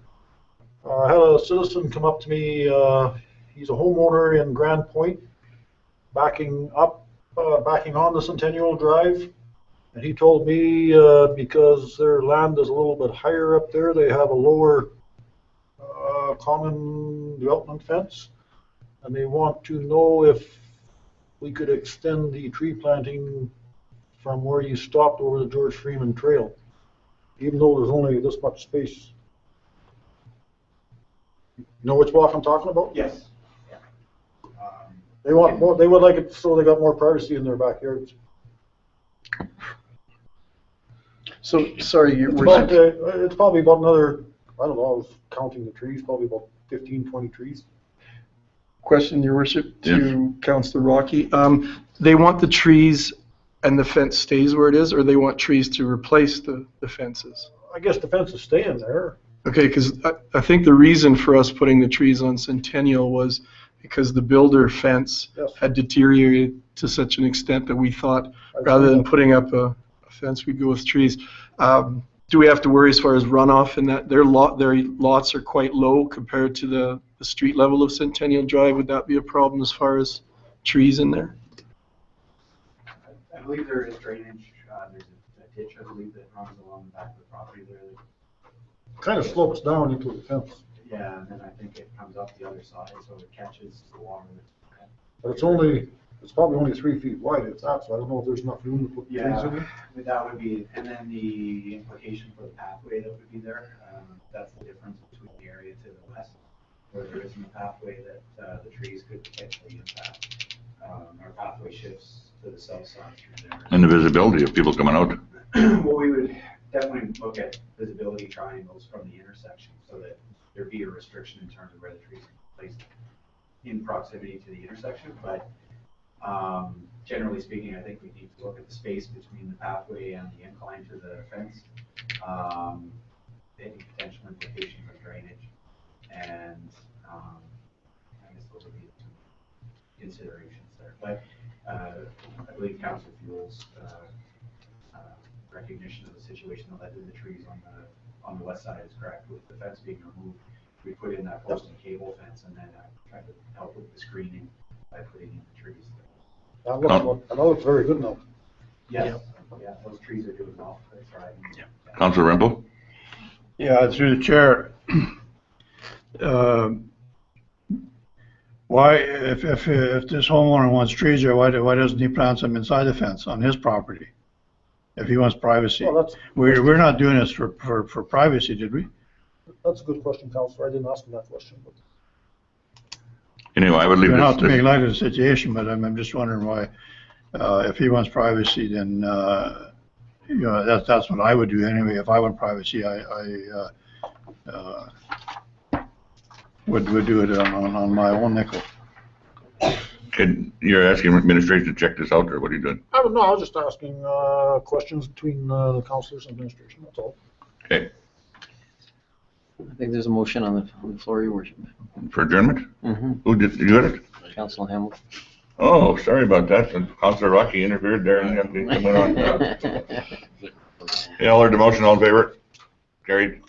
I had a citizen come up to me. He's a homeowner in Grand Point, backing on the Centennial Drive. And he told me because their land is a little bit higher up there, they have a lower common development fence. And they want to know if we could extend the tree planting from where you stopped over the George Freeman Trail, even though there's only this much space. You know which walk I'm talking about? Yes. Yeah. They want more. They would like it so they got more privacy in their backyards. So, sorry, It's probably about another, I don't know, I was counting the trees, probably about 15, 20 trees. Question, Your Worship, to Councillor Rocky. They want the trees and the fence stays where it is, or they want trees to replace the fences? I guess the fence is staying there. Okay, because I think the reason for us putting the trees on Centennial was because the builder fence had deteriorated to such an extent that we thought rather than putting up a fence, we'd go with trees. Do we have to worry as far as runoff in that their lots are quite low compared to the street level of Centennial Drive? Would that be a problem as far as trees in there? I believe there is drainage. There's a ditch, I believe, that runs along the back of the property there. Kind of slopes down into the fence. Yeah, and then I think it comes up the other side, so it catches the water. But it's probably only 3 feet wide if that, so I don't know if there's enough room to put trees in it. Yeah, that would be, and then the implication for the pathway that would be there, that's the difference between the area to the west, where there isn't a pathway that the trees could potentially impact. Our pathway shifts to the south side through there. And the visibility of people coming out. Well, we would definitely look at visibility triangles from the intersection so that there be a restriction in terms of where the trees are placed in proximity to the intersection. But generally speaking, I think we need to look at the space between the pathway and the incline to the fence, any potential implications of drainage, and I guess those would be the two considerations there. But I believe Councillor Fuel's recognition of the situation that led to the trees on the west side is correct. With the fence being removed, we put in that post and cable fence, and then tried to help with the screening by putting in the trees. That looks very good now. Yes, yeah, those trees are doing well. They're thriving. Yeah. Councillor Rempel? Yeah, through the chair. Why, if this homeowner wants trees there, why doesn't he plant them inside the fence on his property? If he wants privacy. Well, We're not doing this for privacy, did we? That's a good question, Councillor. I didn't ask him that question. But Anyway, I would leave Not this. to make light of the situation, but I'm just wondering why If he wants privacy, then, that's what I would do anyway. If I want privacy, I would do it on my own nickel. You're asking administration to check this out, or what are you doing? I don't know, I was just asking questions between the councilors and administration, that's all. Okay, I think there's a motion on the floor, your worship. for adjournment? Mm-hmm. Who did you get it? Councilor Hamilton. Oh, sorry about that. Councilor Rocky interfered there and went on. Yeah, I'll heard the motion, all in favor? Carried.